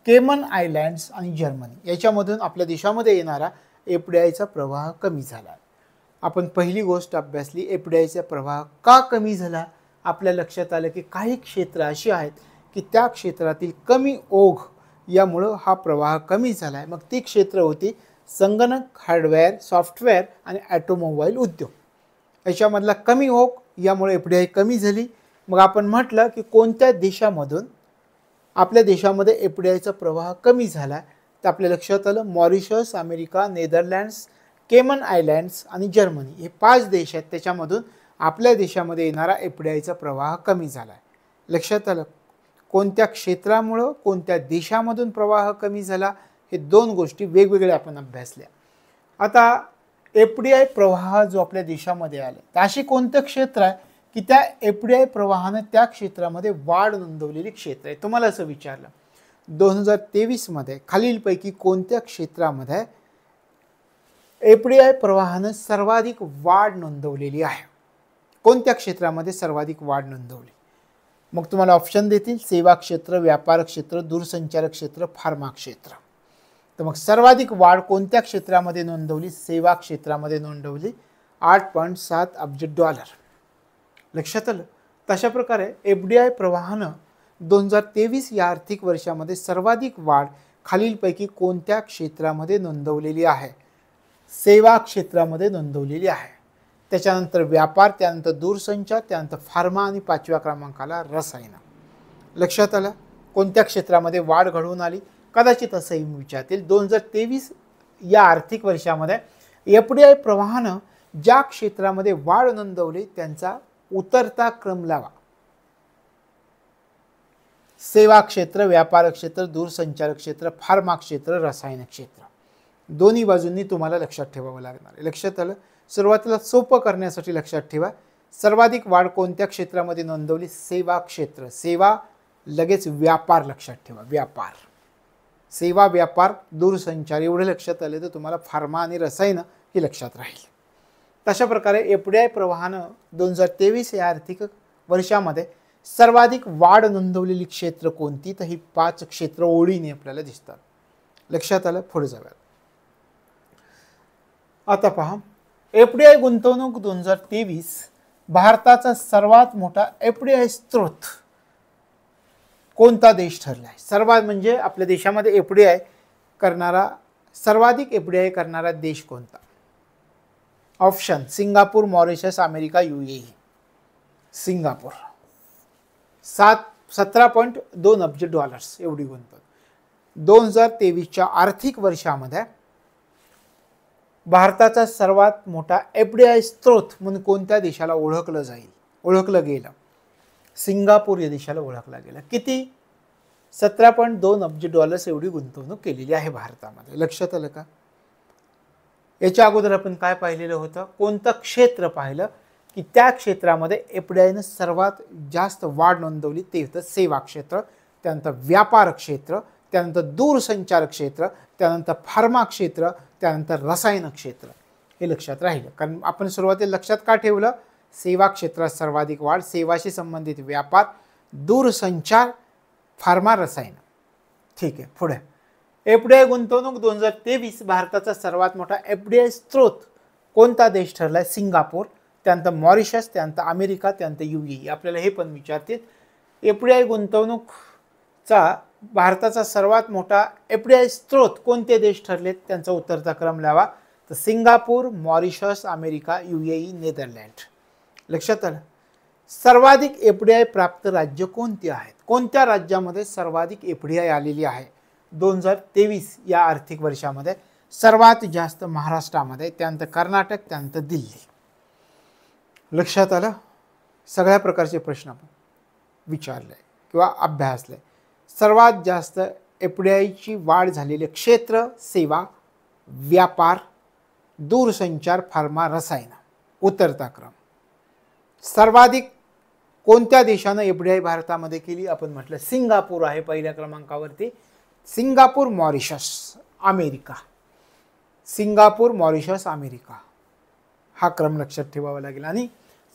Cayman Islands आणि जर्मनी. याच्यामधून आपल्या देशामध्ये येणारा FDIचा प्रवाह कमी झाला. आपण पहिली गोष्ट अभ्यासली, FDIचा प्रवाह का कमी झाला. आपल्या लक्षात आलं की काही क्षेत्र अशी आहेत की त्या क्षेत्रातील कमी ओघ यामुळं हा प्रवाह कमी झाला आहे. मग ती क्षेत्र होती संगणक हार्डवेअर, सॉफ्टवेअर आणि ऑटोमोबाईल उद्योग. याच्यामधला कमी ओघ यामुळे FDI कमी झाली. मग आपण म्हटलं की कोणत्या देशामधून आपल्या देशामध्ये FDIचा प्रवाह कमी झाला, तर आपल्या लक्षात आलं Mauritius, America, Netherlands, Cayman Islands आणि जर्मनी हे 5 देश आहेत. त्याच्यामधून आपल्या देशामध्ये येणारा FDIचा प्रवाह कमी झाला आहे. लक्षात आलं. कोणत्या क्षेत्रामुळं कोणत्या देशामधून प्रवाह कमी झाला हे 2 गोष्टी वेगवेगळ्या आपण अभ्यासल्या. आता FDI प्रवाह जो आपल्या देशामध्ये आला, तर अशी कोणतं क्षेत्र आहे की त्या FDI प्रवाहाने त्या क्षेत्रामध्ये वाढ नोंदवलेली क्षेत्र आहे. तुम्हाला असं विचारलं 2023 मध्ये खालीलपैकी कोणत्या क्षेत्रामध्ये FDI प्रवाहाने सर्वाधिक वाढ नोंदवलेली आहे? कोणत्या क्षेत्रामध्ये सर्वाधिक वाढ नोंदवली? मग तुम्हाला ऑप्शन देतील सेवा क्षेत्र, व्यापार क्षेत्र, दूरसंचार क्षेत्र, फार्मा क्षेत्र. तर मग सर्वाधिक वाढ कोणत्या क्षेत्रामध्ये नोंदवली? सेवा क्षेत्रामध्ये नोंदवली, 8.7 अब्ज डॉलर. लक्षात आलं. तशा प्रकारे FDI प्रवाहानं 2023 या आर्थिक वर्षामध्ये सर्वाधिक वाढ खालीलपैकी कोणत्या क्षेत्रामध्ये नोंदवलेली आहे? सेवा क्षेत्रामध्ये नोंदवलेली आहे. त्याच्यानंतर व्यापार, त्यानंतर दूरसंचार, त्यानंतर फार्मा आणि 5व्या क्रमांकाला रसायन. लक्षात आलं. कोणत्या क्षेत्रामध्ये वाढ घडवून आली? कदाचित असंही विचारतील 2023 या आर्थिक वर्षामध्ये FDI प्रवाहानं ज्या क्षेत्रामध्ये वाढ नोंदवली त्यांचा उतरता क्रम लावा. सेवा क्षेत्र, व्यापार क्षेत्र, दूरसंचार क्षेत्र, फार्मा क्षेत्र, रसायन क्षेत्र. दोन्ही बाजूंनी तुम्हाला लक्षात ठेवावं लागणार आहे. लक्षात आलं. सुरुवातीला सोपं करण्यासाठी लक्षात ठेवा सर्वाधिक वाढ कोणत्या क्षेत्रामध्ये नोंदवली? सेवा क्षेत्र. सेवा लगेच व्यापार लक्षात ठेवा. व्यापार, सेवा, व्यापार, दूरसंचार एवढे लक्षात आले तर तुम्हाला फार्मा आणि रसायन हे लक्षात राहील. तशा प्रकारे FDI प्रवाहानं 2023 या आर्थिक वर्षामध्ये सर्वाधिक वाढ नोंदवलेली क्षेत्र कोणती? तर ही 5 क्षेत्र ओळीने आपल्याला दिसतात. लक्षात आलं. पुढे जाऊया. आता पहा FDI गुंतवणूक 2023 भारताचा सर्वात मोठा FDI स्रोत कोणता देश ठरला आहे? सर्वात म्हणजे आपल्या देशामध्ये FDI करणारा सर्वाधिक FDI करणारा देश कोणता? Option Singapore, Mauritius, America, UAE. Singapore 17.2 अब्ज डॉलर्स एवढी गुंतवणूक. 2023च्या आर्थिक वर्षामध्ये भारताचा सर्वात मोठा FDI स्रोत म्हणून कोणत्या देशाला ओळखलं गेलं? सिंगापूर या देशाला ओळखला गेला. किती? 17.2 अब्ज डॉलर्स एवढी गुंतवणूक केलेली आहे भारतामध्ये. लक्षात आलं का? याच्या अगोदर आपण काय पाहिलेलं होतं? कोणतं क्षेत्र पाहिलं की त्या क्षेत्रामध्ये FDIने सर्वात जास्त वाढ नोंदवली ते होतं सेवा क्षेत्र, त्यानंतर व्यापार क्षेत्र, त्यानंतर दूरसंचार क्षेत्र, त्यानंतर फार्मा क्षेत्र, त्यानंतर रसायन क्षेत्र. हे लक्षात राहिलं. कारण आपण सुरुवातीला लक्षात का ठेवलं? सेवा क्षेत्रात सर्वाधिक वाढ, सेवाशी संबंधित व्यापार, दूरसंचार, फार्मा, रसायन. ठीक आहे. पुढे FDI गुंतवणूक 2023 भारताचा सर्वात मोठा FDI स्रोत कोणता देश ठरलाय? सिंगापूर, त्यानंतर मॉरिशस, त्यानंतर अमेरिका, त्यानंतर UAE. आपल्याला हे पण विचारतील FDI गुंतवणूकचा भारताचा सर्वात मोठा FDI स्रोत कोणते देश ठरलेत? त्यांचा उत्तरचा क्रम लावा. तर Singapore, Mauritius, America, UAE, Netherland. लक्षात आलं. सर्वाधिक FDI प्राप्त राज्य कोणती आहेत? कोणत्या राज्यामध्ये सर्वाधिक FDI आलेली आहे 2023 या आर्थिक वर्षामध्ये? सर्वात जास्त महाराष्ट्रामध्ये, त्यानंतर कर्नाटक, त्यानंतर दिल्ली. लक्षात आलं. सगळ्या प्रकारचे प्रश्न आपण विचारले किंवा अभ्यासले. सर्वात जास्त FDIची वाढ झालेले क्षेत्र सेवा, व्यापार, दूरसंचार, फार्मा, रसायन. उतरता क्रम. सर्वाधिक कोणत्या देशाने FDI भारतामध्ये केली? आपण म्हटलं सिंगापूर आहे पहिल्या क्रमांकावरती. Singapore, Mauritius, America. Singapore, Mauritius, America हा क्रम लक्षात ठेवावा लागेल. आणि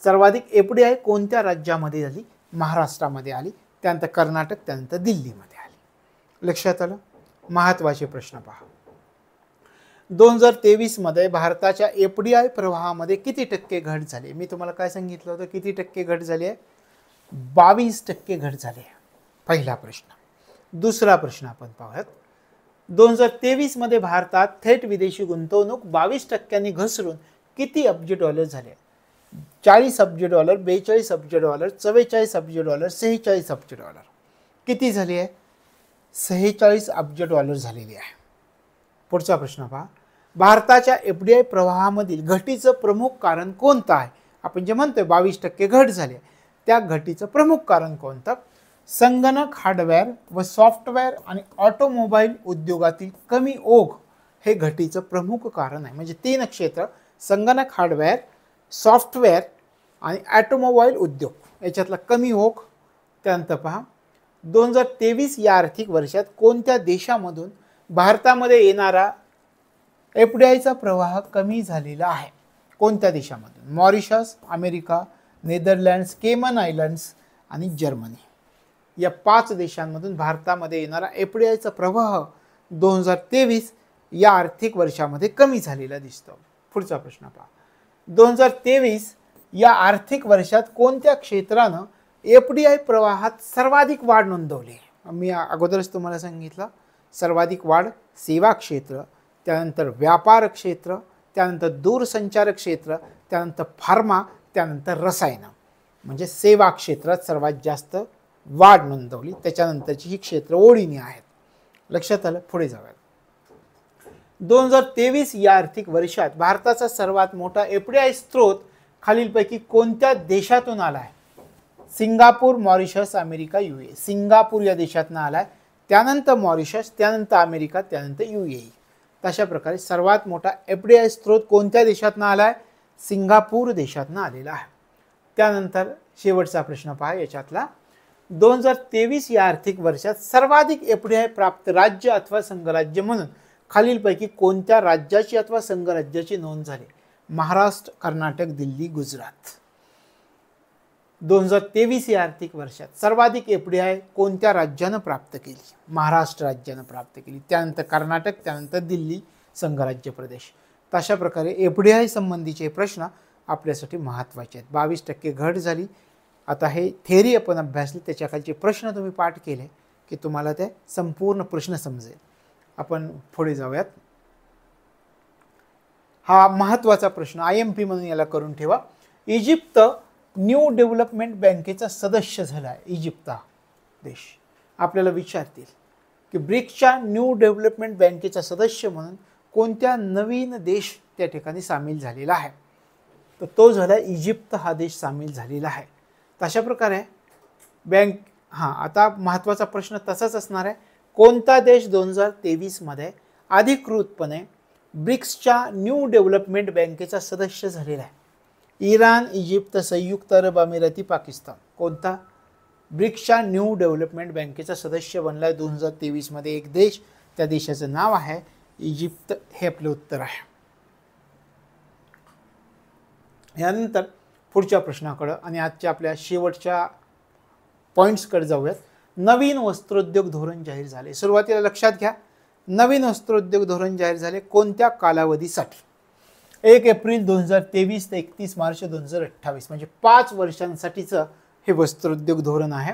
सर्वाधिक FDI कोणत्या राज्यामध्ये झाली? महाराष्ट्रामध्ये आली, त्यानंतर कर्नाटक, त्यानंतर दिल्लीमध्ये आली. लक्षात आलं. महत्त्वाचे प्रश्न पहा. 2023 मध्ये भारताच्या FDI प्रवाहामध्ये किती टक्के घट झाली? मी तुम्हाला काय सांगितलं होतं? किती टक्के घट झाली आहे? 22% घट झाली आहे. पहिला प्रश्न. दुसरा प्रश्न आपण पाहूयात. 2023 मध्ये भारतात थेट विदेशी गुंतवणूक 22% घसरून किती अब्ज डॉलर झाले? 40 अब्ज डॉलर, 42 अब्ज डॉलर, 44 अब्ज डॉलर, 46 अब्ज डॉलर. किती झाली आहे? 46 अब्ज डॉलर झालेली आहे. पुढचा प्रश्न पहा. भारताच्या एफडीआय प्रवाहामधील घटीचं प्रमुख कारण कोणतं आहे? आपण जे म्हणतोय 22% घट झाली, त्या घटीचं प्रमुख कारण कोणतं? संगणक हार्डवेअर व सॉफ्टवेअर आणि ऑटोमोबाईल उद्योगातील कमी ओघ हे घटीचं प्रमुख कारण आहे. म्हणजे 3 क्षेत्र, संगणक हार्डवेअर, सॉफ्टवेअर आणि ऑटोमोबाईल उद्योग याच्यातला कमी ओघ. त्यानंतर पहा 2023 या आर्थिक वर्षात कोणत्या देशामधून भारतामध्ये येणारा एफडीआयचा प्रवाह कमी झालेला आहे? कोणत्या देशामधून? Mauritius, America, Netherlands, Cayman Islands आणि जर्मनी. या 5 देशांमधून भारतामध्ये येणारा एफडीआयचा प्रवाह 2023 या आर्थिक वर्षामध्ये कमी झालेला दिसतो. पुढचा प्रश्न पहा. 2023 या आर्थिक वर्षात कोणत्या क्षेत्रानं एफडीआय प्रवाहात सर्वाधिक वाढ नोंदवली? मी अगोदरच तुम्हाला सांगितलं, सर्वाधिक वाढ सेवा क्षेत्र, त्यानंतर व्यापार क्षेत्र, त्यानंतर दूरसंचार क्षेत्र, त्यानंतर फार्मा, त्यानंतर रसायनं. म्हणजे सेवा क्षेत्रात सर्वात जास्त वाढ नोंदवली. त्याच्यानंतरची ही क्षेत्र ओळीने आहेत. लक्षात आलं? पुढे जाऊया. 2023 या आर्थिक वर्षात भारताचा सर्वात मोठा एफडीआय स्रोत खालीलपैकी कोणत्या देशातून आला आहे? Singapore, Mauritius, America, UAE. Singapore या देशातून आला आहे, त्यानंतर मॉरिशस, त्यानंतर अमेरिका, त्यानंतर यूएई. तशा प्रकारे सर्वात मोठा एफडीआय स्रोत कोणत्या देशातून आला आहे? सिंगापूर देशातून आलेला आहे. त्यानंतर शेवटचा प्रश्न पहा याच्यातला. 2023 या आर्थिक वर्षात सर्वाधिक एफडीआय प्राप्त राज्य अथवा संघराज्य म्हणून खालीलपैकी कोणत्या राज्याची अथवा संघराज्याची नोंद झाली? महाराष्ट्र, कर्नाटक, दिल्ली, गुजरात. 2023 या आर्थिक वर्षात सर्वाधिक एफडीआय कोणत्या राज्यानं प्राप्त केली? महाराष्ट्र राज्यानं प्राप्त केली, त्यानंतर कर्नाटक, त्यानंतर दिल्ली संघराज्य प्रदेश. तशा प्रकारे एफडीआय संबंधीचे प्रश्न आपल्यासाठी महत्त्वाचे आहेत. 22% घट झाली. आता हे थेअरी आपण अभ्यासली, त्याच्याखालचे प्रश्न तुम्ही पाठ केले की तुम्हाला ते संपूर्ण प्रश्न समजेल. आपण पुढे जाऊयात. हा महत्त्वाचा प्रश्न IMP म्हणून याला करून ठेवा. इजिप्त न्यू डेव्हलपमेंट बँकेचा सदस्य झाला आहे. इजिप्त हा देश. आपल्याला विचारतील की ब्रिक्सच्या न्यू डेव्हलपमेंट बँकेचा सदस्य म्हणून कोणत्या नवीन देश त्या ठिकाणी सामील झालेला आहे? तर तो झाला इजिप्त हा देश सामील झालेला आहे. तशा प्रकारे बँक आता महत्त्वाचा प्रश्न तसाच असणार आहे. कोणता देश 2023 मध्ये अधिकृतपणे ब्रिक्सच्या न्यू डेव्हलपमेंट बँकेचा सदस्य झालेला आहे? इराण, इजिप्त, संयुक्त अरब अमिराती, पाकिस्तान. कोणता? ब्रिक्सच्या न्यू डेव्हलपमेंट बँकेचा सदस्य बनला 2023 मध्ये एक देश. त्या देशाचं नाव आहे इजिप्त. हे आपलं उत्तर आहे. यानंतर पुढच्या प्रश्नाकडे आणि आजच्या आपल्या शेवटच्या पॉईंट्सकडे जाऊयात. नवीन वस्त्रोद्योग धोरण जाहीर झाले. सुरुवातीला लक्षात घ्या, नवीन वस्त्रोद्योग धोरण जाहीर झाले कोणत्या कालावधीसाठी? 1 एप्रिल 2023 ते 31 मार्च 2028. म्हणजे 5 वर्षांसाठीचं हे वस्त्रोद्योग धोरण आहे.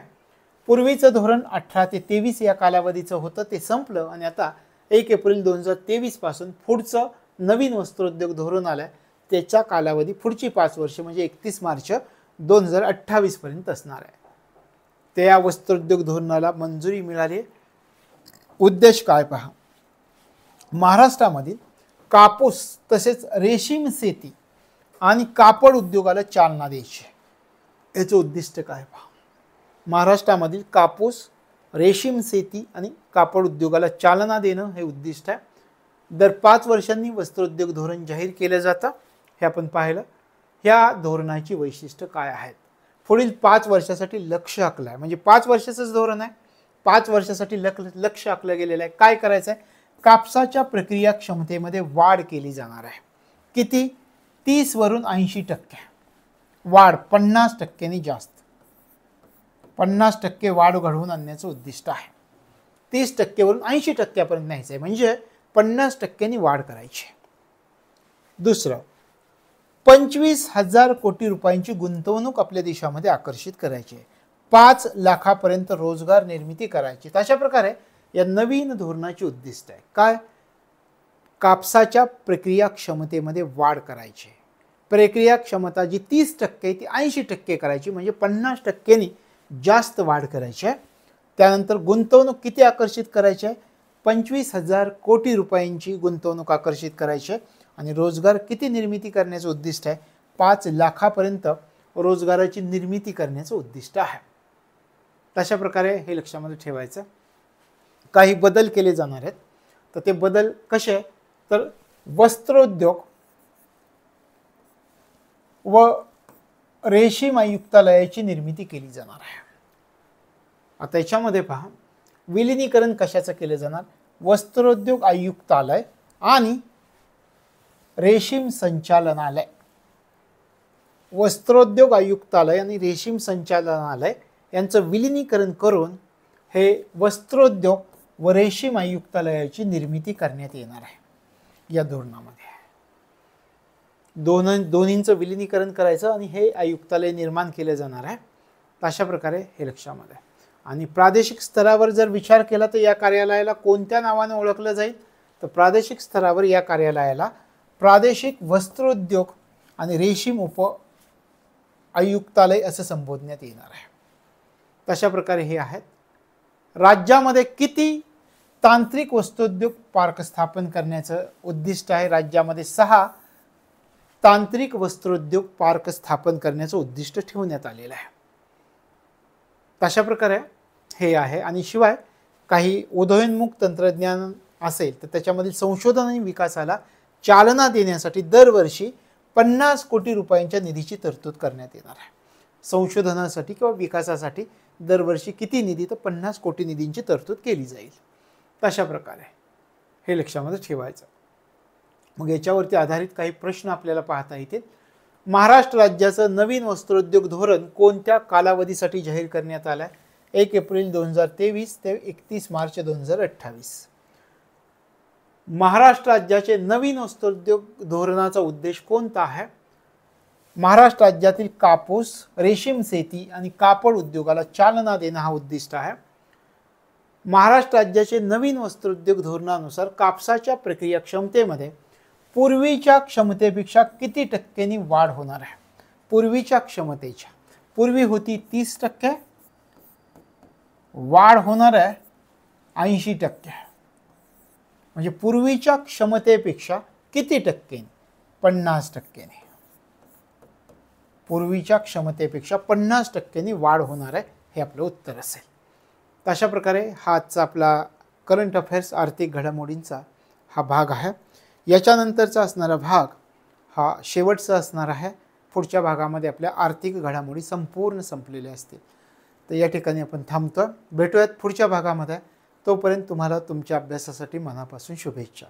पूर्वीचं धोरण 18 ते 23 या कालावधीचं होतं, ते संपलं आणि आता 1 एप्रिल 2023 पासून पुढचं नवीन वस्त्रोद्योग धोरण आलं. त्याचा कालावधी पुढची 5 वर्ष म्हणजे 31 मार्च 2028 पर्यंत असणार आहे. त्या वस्त्रोद्योग धोरणाला मंजुरी मिळाली. उद्देश काय पहा. महाराष्ट्रामधील कापूस तसेच रेशीम शेती आणि कापड उद्योगाला चालना द्यायची. याचं उद्दिष्ट काय पहा. महाराष्ट्रामधील कापूस, रेशीम शेती आणि कापड उद्योगाला चालना देणं हे उद्दिष्ट आहे. दर 5 वर्षांनी वस्त्रोद्योग धोरण जाहीर केलं जातं, हे आपण पाहिलं. ह्या धोरणाची वैशिष्ट्य काय आहेत? पुढील 5 वर्षासाठी लक्ष्य आखलं आहे. म्हणजे 5 वर्षाचंच धोरण आहे. 5 वर्षासाठी लक्ष्य आखलं गेलेलं आहे. काय करायचं आहे? कापसाच्या प्रक्रिया क्षमतेमध्ये वाढ केली जाणार आहे. किती? 30 वरून 80% वाढ. 50%नी जास्त. 50% वाढ घडवून आणण्याचं उद्दिष्ट आहे. 30% वरून 80% न्यायचं आहे. म्हणजे 50%नी वाढ करायची. दुसरं, 25,000 कोटी रुपयांची गुंतवणूक आपल्या देशामध्ये आकर्षित करायची आहे. 5 लाखापर्यंत रोजगार निर्मिती करायची. अशा प्रकारे या नवीन धोरणाचे उद्दिष्ट आहे. काय? कापसाच्या प्रक्रिया क्षमतेमध्ये वाढ करायची. प्रक्रिया क्षमता जी 30% ती 80% करायची, म्हणजे 50%नी जास्त वाढ करायची आहे. त्यानंतर गुंतवणूक किती आकर्षित करायची आहे? 25,000 कोटी रुपयांची गुंतवणूक आकर्षित करायची आहे. आणि रोजगार किती निर्मिती करण्याचं उद्दिष्ट आहे? 5 लाखापर्यंत रोजगाराची निर्मिती करण्याचं उद्दिष्ट आहे. तशा प्रकारे हे लक्षामध्ये ठेवायचं. काही बदल केले जाणार आहेत. तर ते बदल कसे? तर वस्त्रोद्योग व रेशीम आयुक्तालयाची निर्मिती केली जाणार आहे. आता याच्यामध्ये पहा, विलिनीकरण कशाचं केलं जाणार? वस्त्रोद्योग आयुक्तालय आणि रेशीम संचालनालय. वस्त्रोद्योग आयुक्तालय आणि रेशीम संचालनालय यांचं विलिनीकरण करून हे वस्त्रोद्योग व रेशीम आयुक्तालयाची निर्मिती करण्यात येणार आहे. या धोरणामध्ये दोन्हींचं विलिनीकरण करायचं आणि हे आयुक्तालय निर्माण केले जाणार आहे. अशा प्रकारे हे लक्षामध्ये. आणि प्रादेशिक स्तरावर जर विचार केला तर या कार्यालयाला कोणत्या नावाने ओळखलं जाईल? तर प्रादेशिक स्तरावर या कार्यालयाला प्रादेशिक वस्त्रोद्योग आणि रेशीम उप आयुक्तालय असं संबोधण्यात येणार आहे. तशा प्रकारे हे आहेत. राज्यामध्ये किती तांत्रिक वस्त्रोद्योग पार्क स्थापन करण्याचं उद्दिष्ट आहे? राज्यामध्ये 6 तांत्रिक वस्त्रोद्योग पार्क स्थापन करण्याचं उद्दिष्ट ठेवण्यात आलेलं आहे. तशा प्रकारे हे आहे. आणि शिवाय काही उदयोन्मुख तंत्रज्ञान असेल तर त्याच्यामधील संशोधन आणि विकासाला चालना देण्यासाठी दरवर्षी 50 कोटी रुपयांच्या निधीची तरतूद करण्यात येणार आहे. संशोधनासाठी किंवा विकासासाठी दरवर्षी किती निधी? तर 50 कोटी निधींची तरतूद केली जाईल. तशा प्रकारे हे लक्षामध्ये ठेवायचं. मग याच्यावरती आधारित काही प्रश्न आपल्याला पाहता येतील. महाराष्ट्र राज्याचं नवीन वस्त्रोद्योग धोरण कोणत्या कालावधीसाठी जाहीर करण्यात आलं आहे? 1 एप्रिल 2023 ते 31 मार्च 2028. महाराष्ट्र राज्याचे नवीन वस्त्रोद्योग धोरणाचा उद्देश कोणता आहे? महाराष्ट्र राज्यातील कापूस, रेशीम शेती आणि कापड उद्योगाला चालना देणं हा उद्दिष्ट आहे. महाराष्ट्र राज्याचे नवीन वस्त्रोद्योग धोरणानुसार कापसाच्या प्रक्रिया क्षमतेमध्ये पूर्वीच्या क्षमतेपेक्षा किती टक्क्यांनी वाढ होणार आहे? पूर्वीच्या क्षमतेच्या, पूर्वी होती 30%, वाढ होणार आहे 80%. म्हणजे पूर्वीच्या क्षमतेपेक्षा किती टक्क्यांनी? 50%. पूर्वीच्या क्षमतेपेक्षा 50%नी वाढ होणार आहे, हे आपलं उत्तर असेल. अशा प्रकारे हा आजचा आपला करंट अफेअर्स आर्थिक घडामोडींचा हा भाग आहे. याच्यानंतरचा असणारा भाग हा शेवटचा असणार आहे. पुढच्या भागामध्ये आपल्या आर्थिक घडामोडी संपूर्ण संपलेल्या असतील. तर या ठिकाणी आपण थांबतो. भेटूयात पुढच्या भागामध्ये. तोपर्यंत तुम्हाला तुमच्या अभ्यासासाठी मनापासून शुभेच्छा.